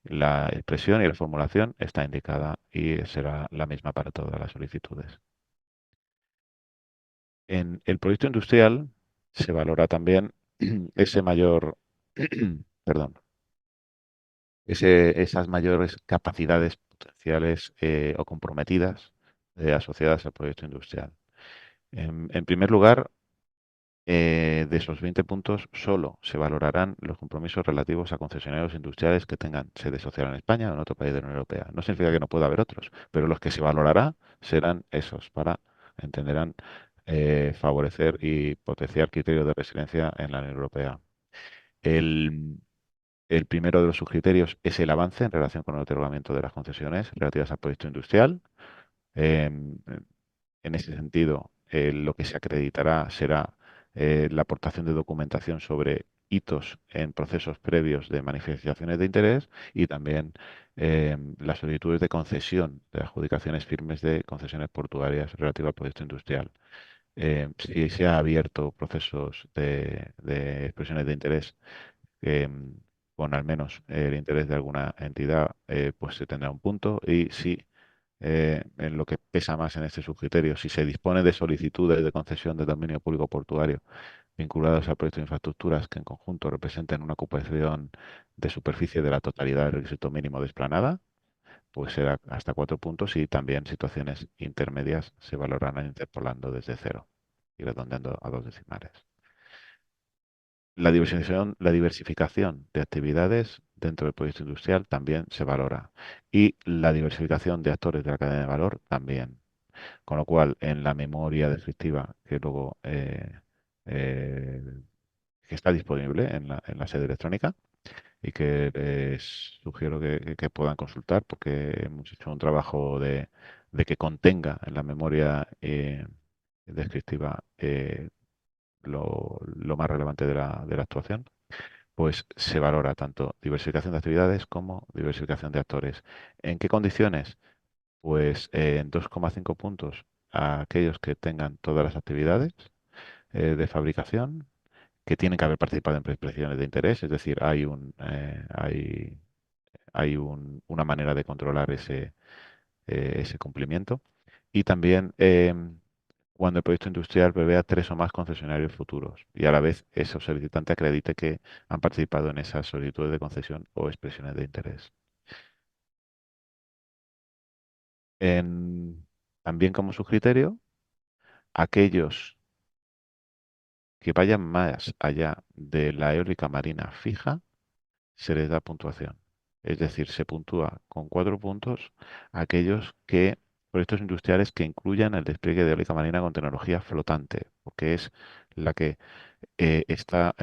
La expresión y la formulación está indicada y será la misma para todas las solicitudes. En el proyecto industrial se valora también ese mayor, perdón, esas mayores capacidades potenciales o comprometidas asociadas al proyecto industrial. En primer lugar, de esos 20 puntos, solo se valorarán los compromisos relativos a concesionarios industriales que tengan sede social en España o en otro país de la Unión Europea. No significa que no pueda haber otros, pero los que se valorará serán esos para, entenderán, favorecer y potenciar criterios de residencia en la Unión Europea. El, el primero de los subcriterios es el avance en relación con el otorgamiento de las concesiones relativas al proyecto industrial. Em, en ese sentido, lo que se acreditará será la aportación de documentación sobre hitos en procesos previos de manifestaciones de interés y también las solicitudes de concesión de adjudicaciones firmes de concesiones portuarias relativas al proyecto industrial. Si se ha abierto procesos de expresiones de interés em, con al menos el interés de alguna entidad, pues se tendrá un punto. Y si en lo que pesa más en este subcriterio, si se dispone de solicitudes de concesión de dominio público portuario vinculadas al proyecto de infraestructuras que en conjunto representen una ocupación de superficie de la totalidad del requisito mínimo de explanada, pues será hasta 4 puntos y también situaciones intermedias se valorarán interpolando desde cero y redondeando a dos decimales. La diversificación de actividades dentro del proyecto industrial también se valora y la diversificación de actores de la cadena de valor también. Con lo cual, en la memoria descriptiva que luego eh, que está disponible en la sede electrónica y que les sugiero que puedan consultar porque hemos hecho un trabajo de que contenga en la memoria descriptiva lo más relevante de la actuación, pues se valora tanto diversificación de actividades como diversificación de actores. ¿En qué condiciones? Pues en 2,5 puntos a aquellos que tengan todas las actividades de fabricación, que tienen que haber participado en preexpresiones de interés, es decir, hay una manera de controlar ese cumplimiento. Y también cuando el proyecto industrial prevea 3 o más concesionarios futuros y a la vez ese solicitante acredite que han participado en esas solicitudes de concesión o expresiones de interés. En- También como su criterio, aquellos que vayan más allá de la eólica marina fija, se les da puntuación. Es decir, se puntúa con 4 puntos aquellos proyectos industriales que incluyan el despliegue de eólica marina con tecnología flotante, porque es la que está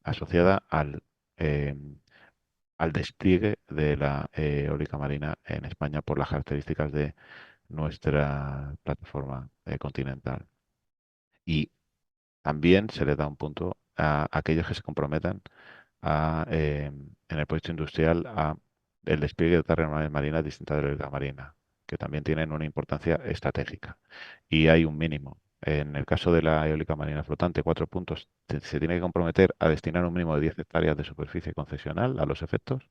asociada eh, al despliegue de la eólica marina en España por las características de nuestra plataforma continental. Y también se le da un punto a aquellos que se comprometan en el proyecto industrial a el despliegue de otras renovables marinas distintas de la eólica marina, que también tienen una importancia estratégica. Y hay un mínimo. En el caso de la eólica marina flotante, 4 puntos, se tiene que comprometer a destinar un mínimo de 10 hectáreas de superficie concesional a los efectos.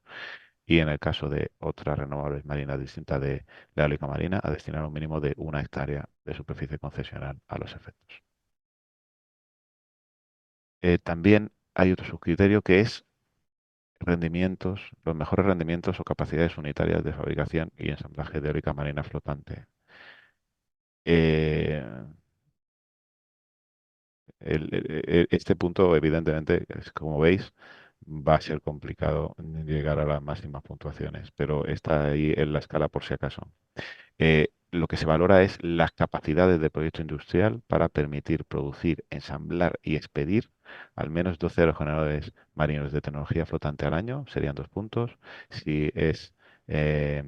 Y en el caso de otras renovables marinas distintas de la eólica marina, a destinar un mínimo de 1 hectárea de superficie concesional a los efectos. También hay otro subcriterio que es los mejores rendimientos o capacidades unitarias de fabricación y ensamblaje de eólica marina flotante. Eh, este punto, evidentemente, como veis, va a ser complicado llegar a las máximas puntuaciones, pero está ahí en la escala por si acaso. Lo que se valora es las capacidades del proyecto industrial para permitir producir, ensamblar y expedir al menos 12 aerogeneradores marinos de tecnología flotante al año, serían 2 puntos. Si es eh,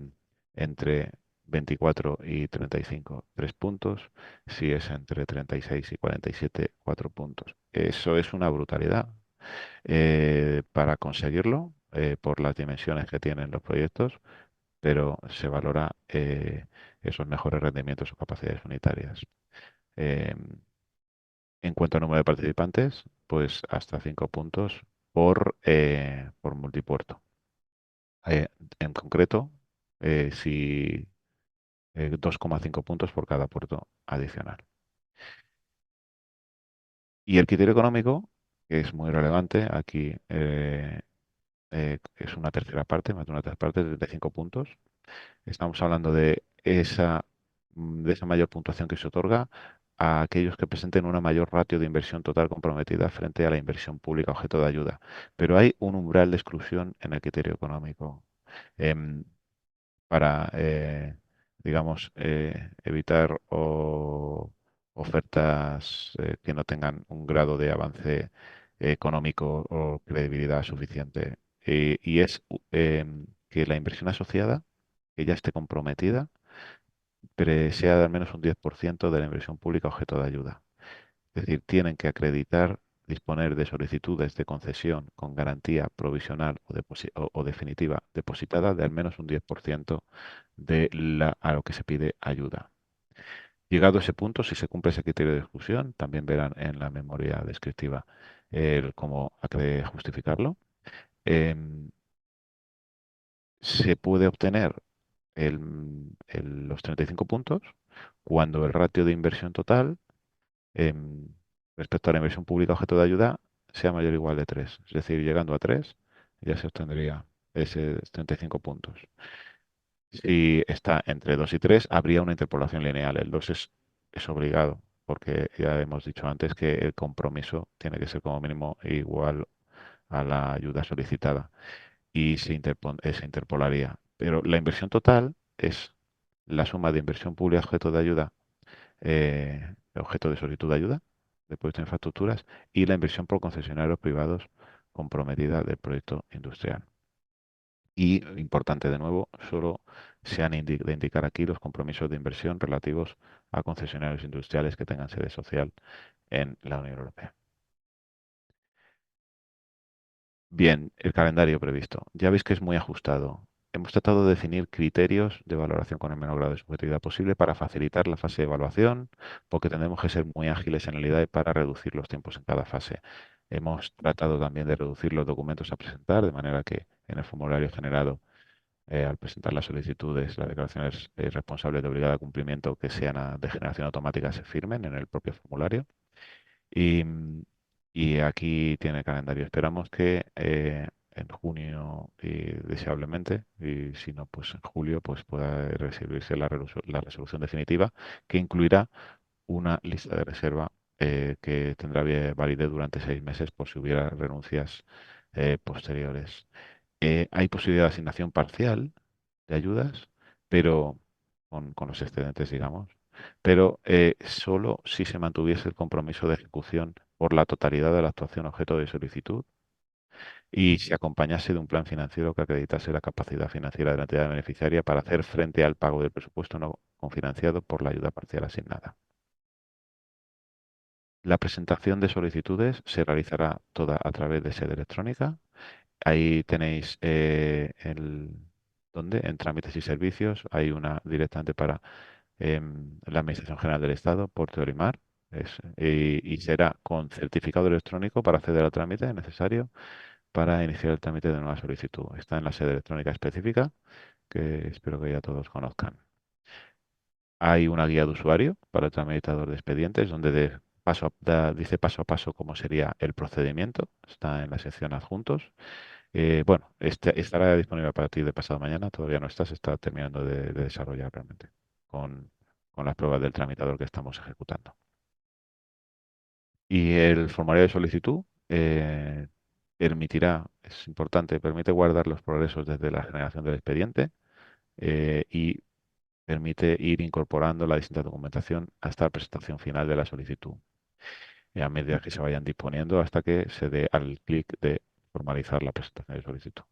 entre 24 y 35, 3 puntos. Si es entre 36 y 47, 4 puntos. Eso es una brutalidad. para conseguirlo por las dimensiones que tienen los proyectos, pero se valora esos mejores rendimientos o capacidades unitarias. Eh, en cuanto al número de participantes, pues hasta 5 puntos por multipuerto. Eh, en concreto, si 2,5 puntos por cada puerto adicional. Y el criterio económico, que es muy relevante, aquí es una tercera parte, más de una tercera parte, de 5 puntos. Estamos hablando de esa mayor puntuación que se otorga a aquellos que presenten una mayor ratio de inversión total comprometida frente a la inversión pública objeto de ayuda. Pero hay un umbral de exclusión en el criterio económico. Em, para, digamos, evitar ofertas que no tengan un grado de avance económico o credibilidad suficiente. Y es que la inversión asociada, que ya esté comprometida, sea de al menos un 10% de la inversión pública objeto de ayuda. Es decir, tienen que acreditar, disponer de solicitudes de concesión con garantía provisional o definitiva depositada de al menos un 10% a lo que se pide ayuda. Llegado a ese punto, si se cumple ese criterio de exclusión, también verán en la memoria descriptiva cómo hay que justificarlo. Em, Se puede obtener los 35 puntos cuando el ratio de inversión total em, respecto a la inversión pública objeto de ayuda sea mayor o igual de 3. Es decir, llegando a 3 ya se obtendría ese 35 puntos. Si está entre 2 y 3 habría una interpolación lineal. El 2 es obligado, porque ya hemos dicho antes que el compromiso tiene que ser como mínimo igual a la ayuda solicitada y se interpolaría. Pero la inversión total es la suma de inversión pública objeto de ayuda objeto de solicitud de ayuda de proyecto de infraestructuras y la inversión por concesionarios privados comprometida del proyecto industrial. Y, importante de nuevo, solo se han de indicar aquí los compromisos de inversión relativos a concesionarios industriales que tengan sede social en la Unión Europea. Bien, el calendario previsto. Ya veis que es muy ajustado. Hemos tratado de definir criterios de valoración con el menor grado de subjetividad posible para facilitar la fase de evaluación, porque tenemos que ser muy ágiles en el IDAE para reducir los tiempos en cada fase. Hemos tratado también de reducir los documentos a presentar, de manera que en el formulario generado, al presentar las solicitudes, las declaraciones responsables de obligado cumplimiento que sean de generación automática se firmen en el propio formulario. Y, y aquí tiene el calendario. Esperamos que en junio, deseablemente, y si no, pues en julio, pues pueda recibirse la resolución definitiva que incluirá una lista de reserva que tendrá validez durante 6 meses por si hubiera renuncias posteriores. Hay posibilidad de asignación parcial de ayudas, pero con los excedentes, digamos, pero solo si se mantuviese el compromiso de ejecución por la totalidad de la actuación objeto de solicitud y se acompañase de un plan financiero que acreditase la capacidad financiera de la entidad beneficiaria para hacer frente al pago del presupuesto no confinanciado por la ayuda parcial asignada. La presentación de solicitudes se realizará toda a través de sede electrónica. Ahí tenéis ¿dónde? En trámites y servicios. Hay una directamente para la Administración General del Estado, Puerto del Mar. Y será con certificado electrónico para acceder al trámite necesario para iniciar el trámite de nueva solicitud. Está en la sede electrónica específica que espero que ya todos conozcan. Hay una guía de usuario para el tramitador de expedientes donde dice paso a paso cómo sería el procedimiento. Está en la sección adjuntos. Bueno, estará disponible a partir de pasado mañana. Todavía no está, se está terminando de desarrollar realmente con, con las pruebas del tramitador que estamos ejecutando. Y el formulario de solicitud es importante, permite guardar los progresos desde la generación del expediente y permite ir incorporando la distinta documentación hasta la presentación final de la solicitud, a medida que se vayan disponiendo hasta que se dé al clic de formalizar la presentación de solicitud.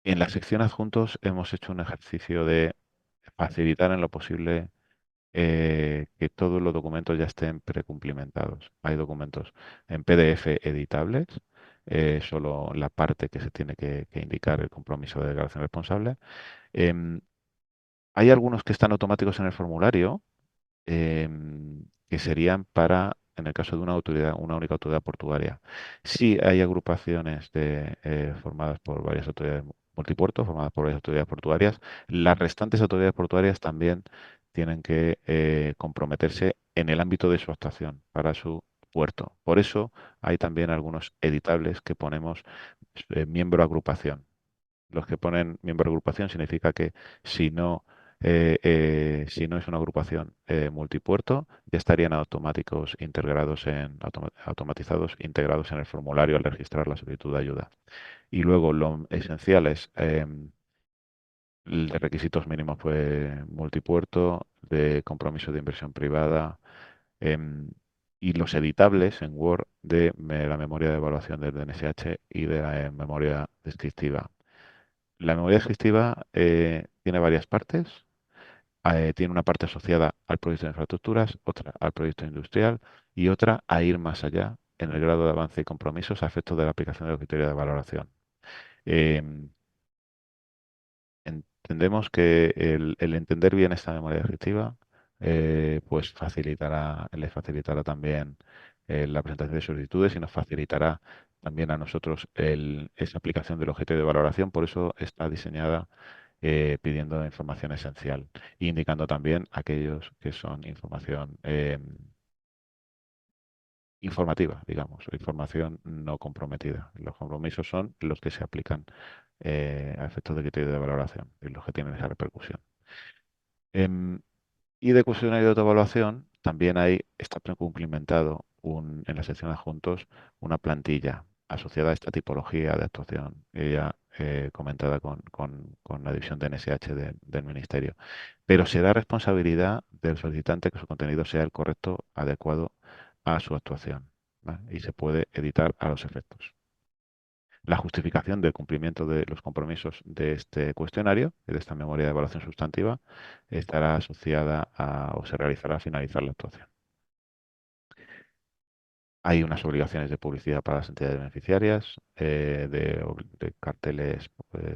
En la sección adjuntos hemos hecho un ejercicio de facilitar en lo posible que todos los documentos ya estén precumplimentados. Hay documentos en PDF editables, solo la parte que se tiene que indicar el compromiso de declaración responsable. Em, Hay algunos que están automáticos en el formulario, que serían para, en el caso de una autoridad, una única autoridad portuaria. Sí hay agrupaciones formadas por varias autoridades multipuertos, formadas por varias autoridades portuarias. Las restantes autoridades portuarias también tienen que comprometerse en el ámbito de su actuación para su puerto. Por eso hay también algunos editables que ponemos miembro agrupación. Los que ponen miembro de agrupación significa que si no, si no es una agrupación multipuerto, ya estarían automatizados integrados en el formulario al registrar la solicitud de ayuda. Y luego lo esencial es de requisitos mínimos, pues multipuerto, de compromiso de inversión privada, em, y los editables en Word de la memoria de evaluación del DNSH y de la memoria descriptiva. La memoria descriptiva tiene varias partes. Tiene una parte asociada al proyecto de infraestructuras, otra al proyecto industrial y otra a ir más allá en el grado de avance y compromisos a efectos de la aplicación de los criterios de valoración. Em, Entendemos que el entender bien esta memoria descriptiva pues les facilitará también la presentación de solicitudes y nos facilitará también a nosotros esa aplicación del objetivo de valoración. Por eso está diseñada pidiendo información esencial e indicando también aquellos que son información informativa, digamos, o información no comprometida. Los compromisos son los que se aplican a efectos de criterio de valoración y los que tienen esa repercusión. Em, y de cuestionario de autoevaluación también está precumplimentado en la sección adjuntos una plantilla asociada a esta tipología de actuación, ya comentada con la división de NSH del Ministerio. Pero se da responsabilidad del solicitante que su contenido sea el correcto, adecuado a su actuación, ¿vale? Y se puede editar a los efectos. La justificación del cumplimiento de los compromisos de este cuestionario y de esta memoria de evaluación sustantiva estará asociada o se realizará al finalizar la actuación. Hay unas obligaciones de publicidad para las entidades beneficiarias, de carteles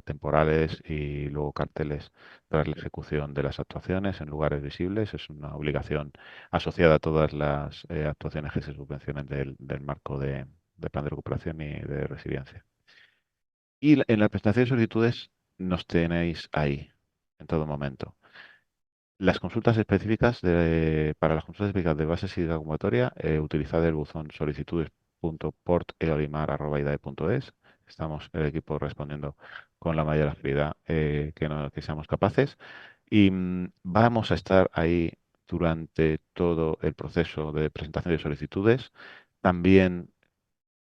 temporales y luego carteles tras la ejecución de las actuaciones en lugares visibles. Es una obligación asociada a todas las actuaciones que se subvencionen del marco de plan de recuperación y de resiliencia. Y en la presentación de solicitudes nos tenéis ahí en todo momento. Las consultas específicas para las consultas específicas de bases y de convocatoria, utilizad el buzón solicitudes.port.eolimar@idae.es. Estamos el equipo respondiendo con la mayor agilidad que seamos capaces. Y vamos a estar ahí durante todo el proceso de presentación de solicitudes. También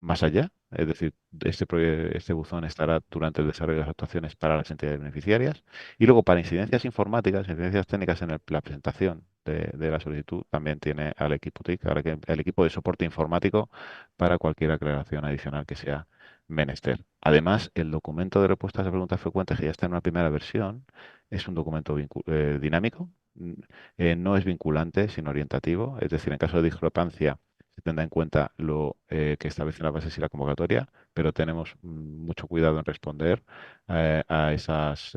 más allá, es decir, este buzón estará durante el desarrollo de las actuaciones para las entidades beneficiarias y luego para incidencias informáticas, incidencias técnicas en la presentación de la solicitud, también tiene al equipo TIC, al equipo de soporte informático para cualquier aclaración adicional que sea menester. Además, el documento de respuestas a preguntas frecuentes, que ya está en una primera versión, es un documento dinámico, no es vinculante, sino orientativo, es decir, en caso de discrepancia se tendrá en cuenta lo que establece la base y la convocatoria, pero tenemos mucho cuidado en responder a esas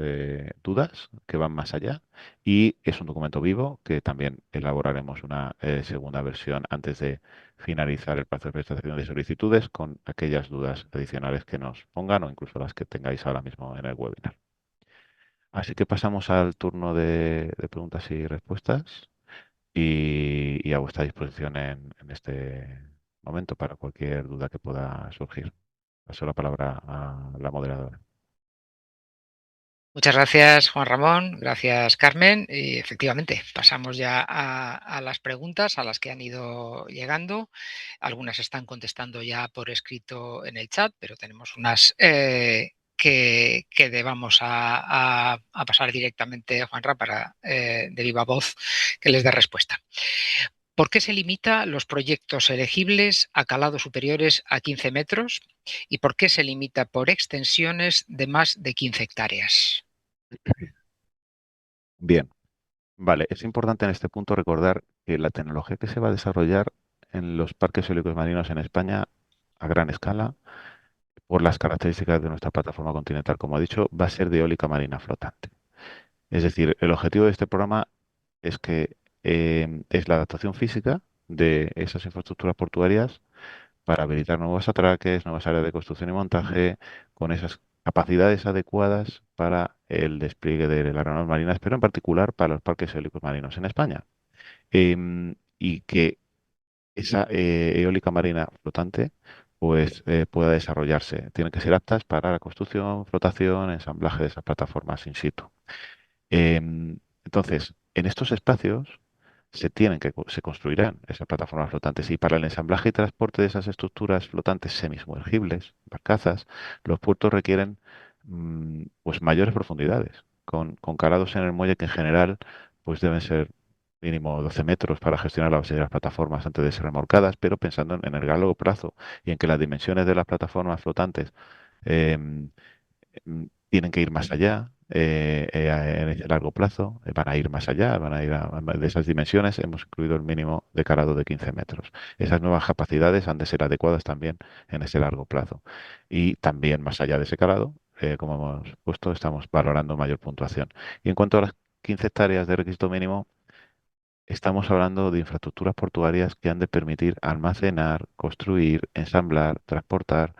dudas que van más allá. Y es un documento vivo que también elaboraremos una segunda versión antes de finalizar el plazo de prestación de solicitudes con aquellas dudas adicionales que nos pongan o incluso las que tengáis ahora mismo en el webinar. Así que pasamos al turno de preguntas y respuestas y a vuestra disposición en este momento para cualquier duda que pueda surgir. Paso la palabra a la moderadora. Muchas gracias, Juan Ramón. Gracias, Carmen. Y efectivamente, pasamos ya a las preguntas a las que han ido llegando. Algunas están contestando ya por escrito en el chat, pero tenemos unas que debamos a pasar directamente, Juanra, para de viva voz que les dé respuesta. ¿Por qué se limita los proyectos elegibles a calados superiores a 15 metros? ¿Y por qué se limita por extensiones de más de 15 hectáreas? Bien, Vale, es importante en este punto recordar que la tecnología que se va a desarrollar en los parques eólicos marinos en España a gran escala, por las características de nuestra plataforma continental, como he dicho, va a ser de eólica marina flotante. Es decir, el objetivo de este programa es que es la adaptación física de esas infraestructuras portuarias para habilitar nuevos atraques, nuevas áreas de construcción y montaje, con esas capacidades adecuadas para el despliegue de las aeronaves marinas, pero en particular para los parques eólicos marinos en España. Y que esa eólica marina flotante pues pueda desarrollarse. Tienen que ser aptas para la construcción, flotación, ensamblaje de esas plataformas in situ. Entonces, en estos espacios se construirán esas plataformas flotantes y para el ensamblaje y transporte de esas estructuras flotantes semisumergibles, barcazas, los puertos requieren pues mayores profundidades, con calados en el muelle que en general pues deben ser mínimo 12 metros para gestionar la base de las plataformas antes de ser remolcadas, pero pensando en el largo plazo y en que las dimensiones de las plataformas flotantes em, tienen que ir más allá en ese largo plazo, van a ir más allá, van a ir de esas dimensiones, hemos incluido el mínimo de calado de 15 metros. Esas nuevas capacidades han de ser adecuadas también en ese largo plazo. Y también más allá de ese calado, como hemos puesto, estamos valorando mayor puntuación. Y en cuanto a las 15 hectáreas de requisito mínimo, estamos hablando de infraestructuras portuarias que han de permitir almacenar, construir, ensamblar, transportar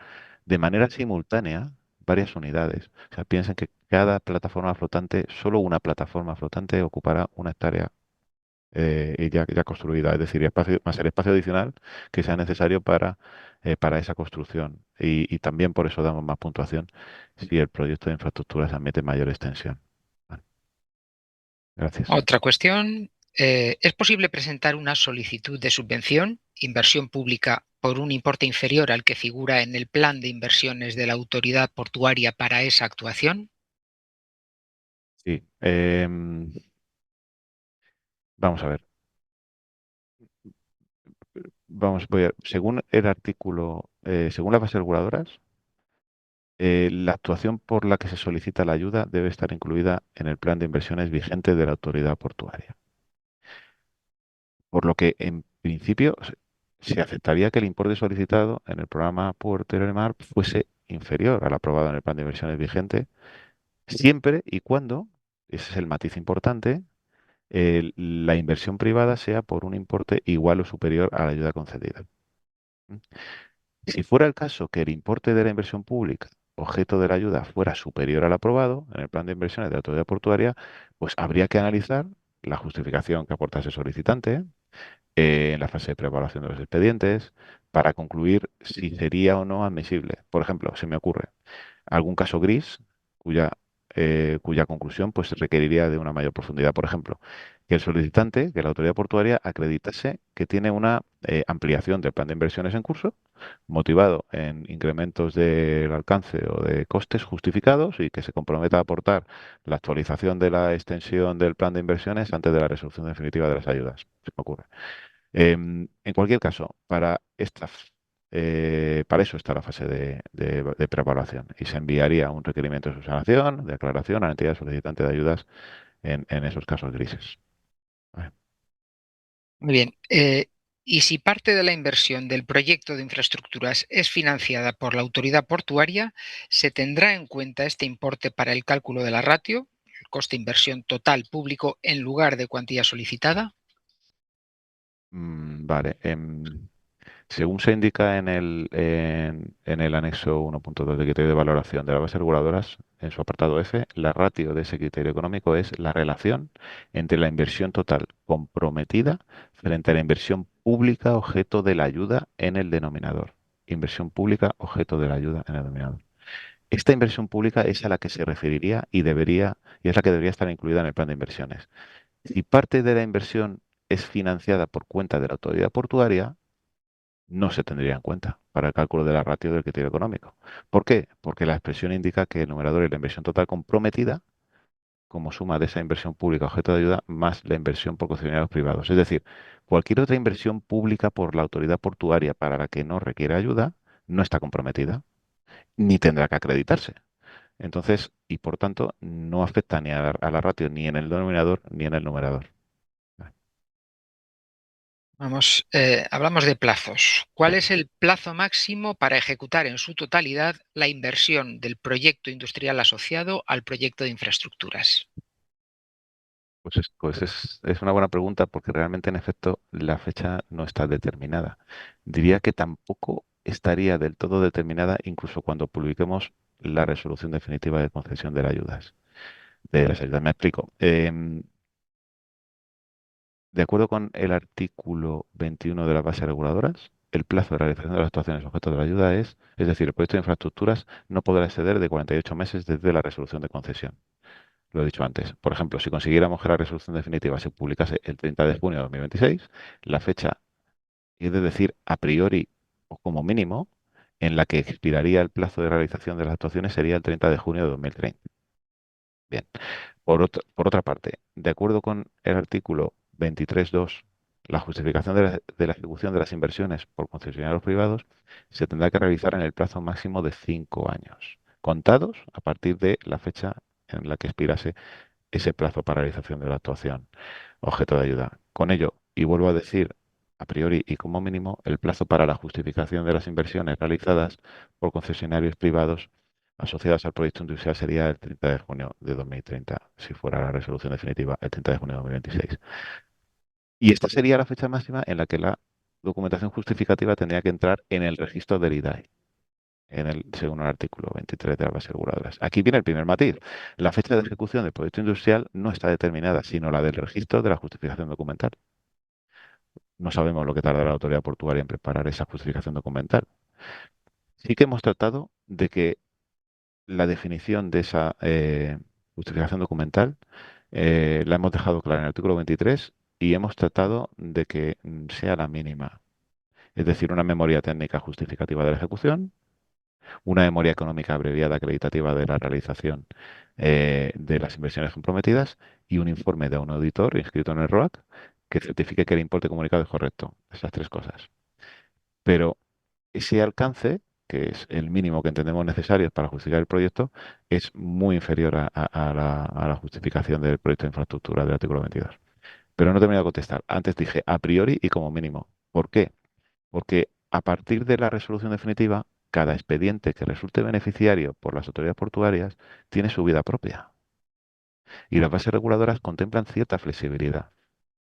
de manera simultánea varias unidades. O sea, piensen que cada plataforma flotante, solo una plataforma flotante ocupará una hectárea y ya construida, es decir, espacio, más el espacio adicional que sea necesario para esa construcción. Y también por eso damos más puntuación si el proyecto de infraestructuras admite mayor extensión. Vale, gracias. Otra cuestión, ¿es posible presentar una solicitud de subvención, inversión pública, por un importe inferior al que figura en el plan de inversiones de la autoridad portuaria para esa actuación? Sí. Vamos a ver. Según el artículo, según las bases reguladoras, la actuación por la que se solicita la ayuda debe estar incluida en el plan de inversiones vigente de la autoridad portuaria. Por lo que, en principio, se aceptaría que el importe solicitado en el programa Puerto y Mar fuese inferior al aprobado en el plan de inversiones vigente, siempre y cuando, ese es el matiz importante, la inversión privada sea por un importe igual o superior a la ayuda concedida. ¿Mm? Si fuera el caso que el importe de la inversión pública objeto de la ayuda fuera superior al aprobado en el plan de inversiones de la autoridad portuaria, pues habría que analizar la justificación que aportase el solicitante en la fase de preparación de los expedientes para concluir si sería o no admisible. Por ejemplo, se me ocurre algún caso gris cuya, cuya conclusión pues requeriría de una mayor profundidad. Por ejemplo, que el solicitante, que la autoridad portuaria acreditase que tiene una ampliación del plan de inversiones en curso, motivado en incrementos del alcance o de costes justificados y que se comprometa a aportar la actualización de la extensión del plan de inversiones antes de la resolución definitiva de las ayudas. Se me ocurre. En cualquier caso, para eso está la fase de preevaluación y se enviaría un requerimiento de subsanación, de aclaración a la entidad solicitante de ayudas en esos casos grises. Vale. Muy bien. ¿Y si parte de la inversión del proyecto de infraestructuras es financiada por la autoridad portuaria, se tendrá en cuenta este importe para el cálculo de la ratio, el coste inversión total público en lugar de cuantía solicitada? Vale. Según se indica en el anexo 1.2 del criterio de valoración de las bases reguladoras, en su apartado F, la ratio de ese criterio económico es la relación entre la inversión total comprometida frente a la inversión pública objeto de la ayuda en el denominador. Inversión pública objeto de la ayuda en el denominador. Esta inversión pública es a la que se referiría y es la que debería estar incluida en el plan de inversiones. Si parte de la inversión es financiada por cuenta de la autoridad portuaria, no se tendría en cuenta para el cálculo de la ratio del criterio económico. ¿Por qué? Porque la expresión indica que el numerador es la inversión total comprometida como suma de esa inversión pública objeto de ayuda más la inversión por concesionarios privados. Es decir, cualquier otra inversión pública por la autoridad portuaria para la que no requiere ayuda no está comprometida ni tendrá que acreditarse. Entonces, y por tanto, no afecta ni a la ratio ni en el denominador ni en el numerador. Vamos, hablamos de plazos. ¿Cuál es el plazo máximo para ejecutar en su totalidad la inversión del proyecto industrial asociado al proyecto de infraestructuras? Es una buena pregunta porque realmente, en efecto, la fecha no está determinada. Diría que tampoco estaría del todo determinada incluso cuando publiquemos la resolución definitiva de concesión de las ayudas. Me explico. De acuerdo con el artículo 21 de las bases reguladoras, el plazo de realización de las actuaciones objeto de la ayuda es decir, el proyecto de infraestructuras no podrá exceder de 48 meses desde la resolución de concesión. Lo he dicho antes. Por ejemplo, si consiguiéramos que la resolución definitiva se publicase el 30 de junio de 2026, la fecha, es decir, a priori o como mínimo, en la que expiraría el plazo de realización de las actuaciones sería el 30 de junio de 2030. Bien. Por otra parte, de acuerdo con el artículo 23.2, la justificación de la ejecución de las inversiones por concesionarios privados se tendrá que realizar en el plazo máximo de 5 años, contados a partir de la fecha en la que expirase ese plazo para realización de la actuación objeto de ayuda. Con ello, y vuelvo a decir, a priori y como mínimo, el plazo para la justificación de las inversiones realizadas por concesionarios privados asociadas al proyecto industrial sería el 30 de junio de 2030, si fuera la resolución definitiva, el 30 de junio de 2026. Y esta sería la fecha máxima en la que la documentación justificativa tendría que entrar en el registro del IDAE, según el artículo 23 de las bases reguladoras. Aquí viene el primer matiz. La fecha de ejecución del proyecto industrial no está determinada, sino la del registro de la justificación documental. No sabemos lo que tardará la autoridad portuaria en preparar esa justificación documental. Sí que hemos tratado de que la definición de esa justificación documental la hemos dejado clara en el artículo 23 y hemos tratado de que sea la mínima. Es decir, una memoria técnica justificativa de la ejecución, una memoria económica abreviada acreditativa de la realización de las inversiones comprometidas y un informe de un auditor inscrito en el ROAC que certifique que el importe comunicado es correcto. Esas tres cosas. Pero ese alcance, que es el mínimo que entendemos necesario para justificar el proyecto, es muy inferior a la justificación del proyecto de infraestructura del artículo 22. Pero no termino de contestar. Antes dije a priori y como mínimo. ¿Por qué? Porque a partir de la resolución definitiva, cada expediente que resulte beneficiario por las autoridades portuarias tiene su vida propia. Y las bases reguladoras contemplan cierta flexibilidad.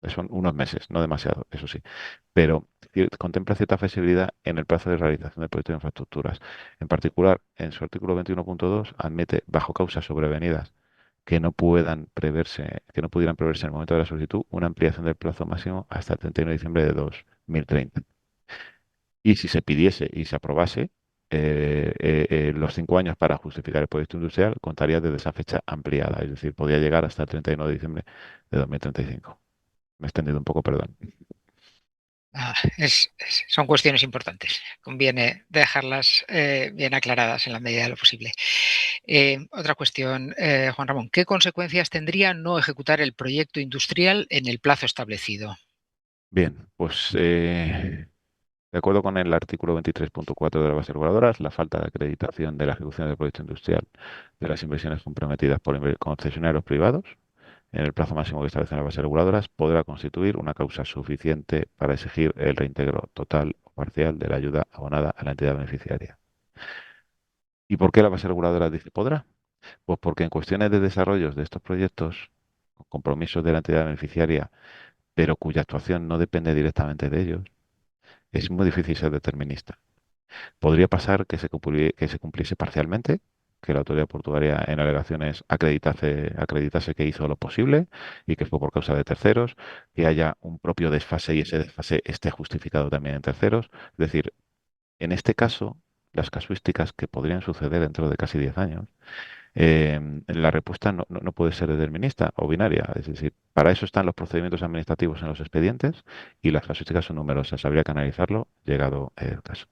Son unos meses, no demasiado, eso sí, pero contempla cierta flexibilidad en el plazo de realización del proyecto de infraestructuras. En particular, en su artículo 21.2 admite, bajo causas sobrevenidas que no puedan preverse, que no pudieran preverse en el momento de la solicitud, una ampliación del plazo máximo hasta el 31 de diciembre de 2030. Y si se pidiese y se aprobase, los 5 años para justificar el proyecto industrial contaría desde esa fecha ampliada, es decir, podría llegar hasta el 31 de diciembre de 2035. Me he extendido un poco, perdón. Son cuestiones importantes. Conviene dejarlas bien aclaradas en la medida de lo posible. Otra cuestión, Juan Ramón. ¿Qué consecuencias tendría no ejecutar el proyecto industrial en el plazo establecido? Bien, pues de acuerdo con el artículo 23.4 de la base reguladoras, la falta de acreditación de la ejecución del proyecto industrial de las inversiones comprometidas por concesionarios privados en el plazo máximo que establecen las bases reguladoras podrá constituir una causa suficiente para exigir el reintegro total o parcial de la ayuda abonada a la entidad beneficiaria. ¿Y por qué la base reguladora dice podrá? Pues porque en cuestiones de desarrollos de estos proyectos, con compromisos de la entidad beneficiaria, pero cuya actuación no depende directamente de ellos, es muy difícil ser determinista. Podría pasar que se cumpliese parcialmente, que la autoridad portuaria en alegaciones acreditase que hizo lo posible y que fue por causa de terceros, que haya un propio desfase y ese desfase esté justificado también en terceros. Es decir, en este caso, las casuísticas que podrían suceder dentro de casi 10 años, la respuesta no puede ser determinista o binaria. Es decir, para eso están los procedimientos administrativos en los expedientes y las casuísticas son numerosas. Habría que analizarlo llegado el caso.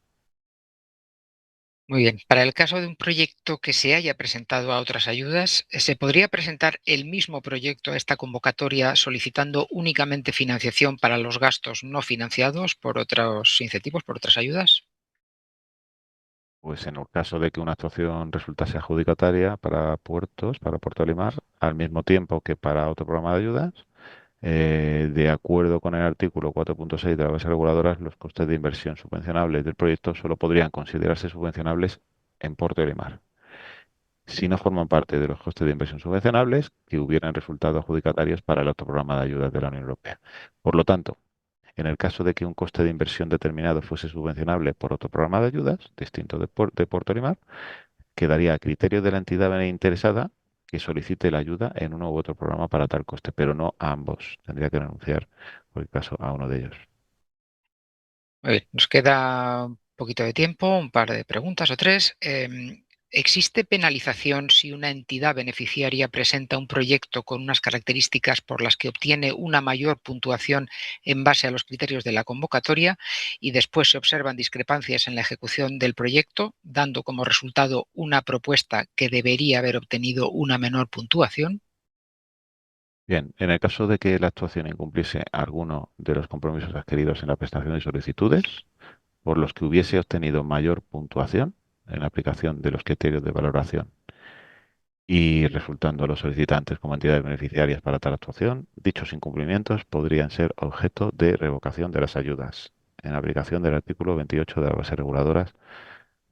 Muy bien. Para el caso de un proyecto que se haya presentado a otras ayudas, ¿se podría presentar el mismo proyecto a esta convocatoria solicitando únicamente financiación para los gastos no financiados por otros incentivos, por otras ayudas? Pues en el caso de que una actuación resultase adjudicataria para puertos, para Puerto de Limar, al mismo tiempo que para otro programa de ayudas, de acuerdo con el artículo 4.6 de la base reguladora, los costes de inversión subvencionables del proyecto solo podrían considerarse subvencionables en Puerto de Limar, si no forman parte de los costes de inversión subvencionables que hubieran resultado adjudicatarios para el otro programa de ayudas de la Unión Europea. Por lo tanto, en el caso de que un coste de inversión determinado fuese subvencionable por otro programa de ayudas, distinto de Puerto Limar, quedaría a criterio de la entidad interesada que solicite la ayuda en uno u otro programa para tal coste, pero no a ambos. Tendría que renunciar, por el caso, a uno de ellos. Muy bien, nos queda un poquito de tiempo, un par de preguntas o tres. ¿Existe penalización si una entidad beneficiaria presenta un proyecto con unas características por las que obtiene una mayor puntuación en base a los criterios de la convocatoria y después se observan discrepancias en la ejecución del proyecto, dando como resultado una propuesta que debería haber obtenido una menor puntuación? Bien, en el caso de que la actuación incumpliese alguno de los compromisos adquiridos en la prestación de solicitudes, por los que hubiese obtenido mayor puntuación en la aplicación de los criterios de valoración y resultando los solicitantes como entidades beneficiarias para tal actuación, dichos incumplimientos podrían ser objeto de revocación de las ayudas en aplicación del artículo 28 de las bases reguladoras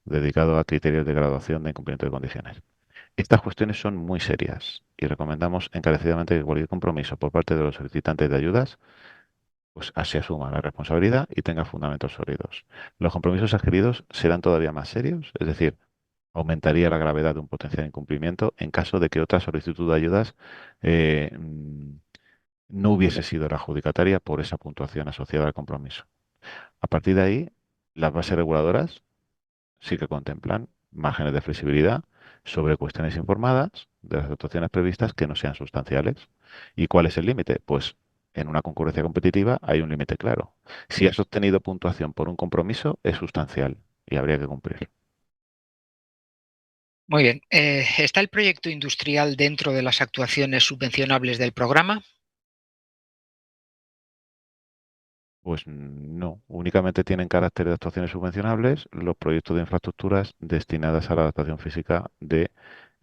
dedicado a criterios de graduación de incumplimiento de condiciones. Estas cuestiones son muy serias y recomendamos encarecidamente que cualquier compromiso por parte de los solicitantes de ayudas pues se asuma la responsabilidad y tenga fundamentos sólidos. Los compromisos adquiridos serán todavía más serios, es decir, aumentaría la gravedad de un potencial incumplimiento en caso de que otra solicitud de ayudas eh, mm, no hubiese sido la adjudicataria por esa puntuación asociada al compromiso. A partir de ahí, las bases reguladoras sí que contemplan márgenes de flexibilidad sobre cuestiones informadas de las actuaciones previstas que no sean sustanciales. ¿Y cuál es el límite? Pues en una concurrencia competitiva hay un límite claro. Si has obtenido puntuación por un compromiso, es sustancial y habría que cumplir. Muy bien. ¿Está el proyecto industrial dentro de las actuaciones subvencionables del programa? Pues no, únicamente tienen carácter de actuaciones subvencionables los proyectos de infraestructuras destinadas a la adaptación física de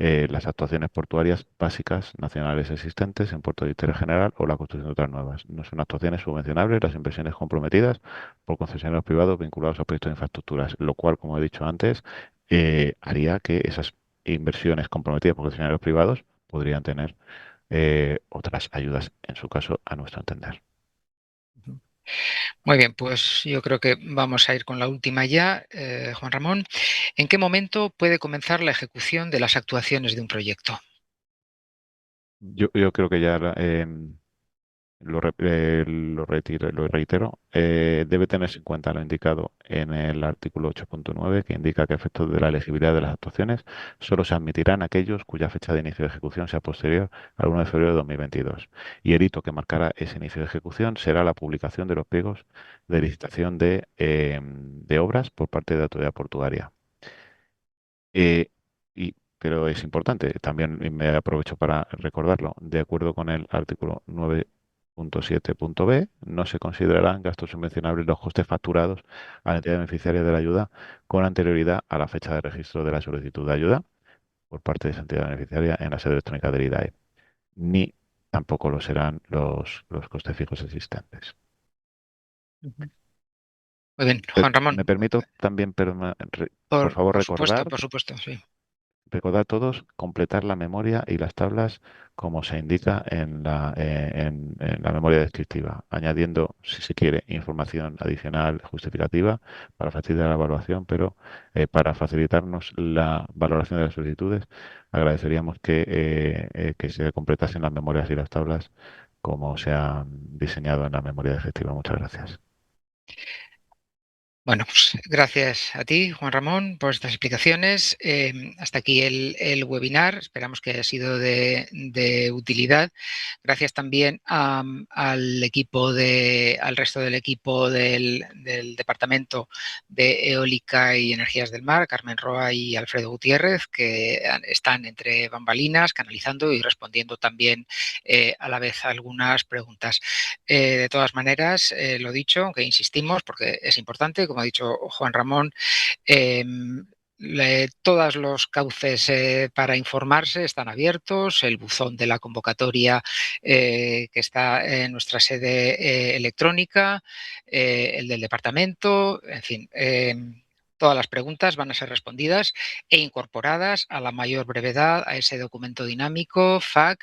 las actuaciones portuarias básicas nacionales existentes en puerto de interés general o la construcción de otras nuevas. No son actuaciones subvencionables las inversiones comprometidas por concesionarios privados vinculados a proyectos de infraestructuras, lo cual, como he dicho antes, haría que esas inversiones comprometidas por concesionarios privados podrían tener otras ayudas, en su caso, a nuestro entender. Muy bien, pues yo creo que vamos a ir con la última ya. Juan Ramón, ¿en qué momento puede comenzar la ejecución de las actuaciones de un proyecto? Yo creo que ya lo reitero, debe tenerse en cuenta lo indicado en el artículo 8.9, que indica que a efectos de la elegibilidad de las actuaciones solo se admitirán aquellos cuya fecha de inicio de ejecución sea posterior al 1 de febrero de 2022. Y el hito que marcará ese inicio de ejecución será la publicación de los pliegos de licitación de obras por parte de la autoridad portuaria. Eh, pero es importante, también me aprovecho para recordarlo, de acuerdo con el artículo 9.7.b, no se considerarán gastos subvencionables los costes facturados a la entidad beneficiaria de la ayuda con anterioridad a la fecha de registro de la solicitud de ayuda por parte de esa entidad beneficiaria en la sede electrónica del IDAE, ni tampoco lo serán los costes fijos existentes. Ujú. Muy bien, Juan Me Ramón, permito también, por favor, recordar por supuesto, sí. recordad todos completar la memoria y las tablas como se indica en la memoria descriptiva, añadiendo, si se quiere, información adicional justificativa para facilitar la evaluación, pero para facilitarnos la valoración de las solicitudes, agradeceríamos que se completasen las memorias y las tablas como se han diseñado en la memoria descriptiva. Muchas gracias. Bueno, pues gracias a ti, Juan Ramón, por estas explicaciones. Hasta aquí el webinar. Esperamos que haya sido de utilidad. Gracias también al al resto del equipo del Departamento de Eólica y Energías del Mar, Carmen Roa y Alfredo Gutiérrez, que están entre bambalinas, canalizando y respondiendo también a la vez a algunas preguntas. De todas maneras, lo dicho, aunque insistimos, porque es importante, como ha dicho Juan Ramón, todos los cauces para informarse están abiertos, el buzón de la convocatoria que está en nuestra sede electrónica, el del departamento, en fin. Todas las preguntas van a ser respondidas e incorporadas a la mayor brevedad a ese documento dinámico, FAQ,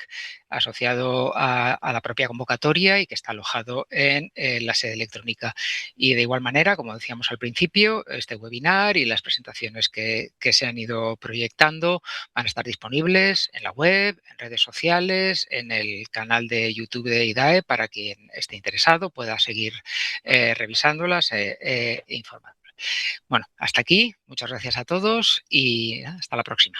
asociado a la propia convocatoria y que está alojado en la sede electrónica. Y de igual manera, como decíamos al principio, este webinar y las presentaciones que se han ido proyectando van a estar disponibles en la web, en redes sociales, en el canal de YouTube de IDAE para quien esté interesado pueda seguir revisándolas e informando. Bueno, hasta aquí. Muchas gracias a todos y hasta la próxima.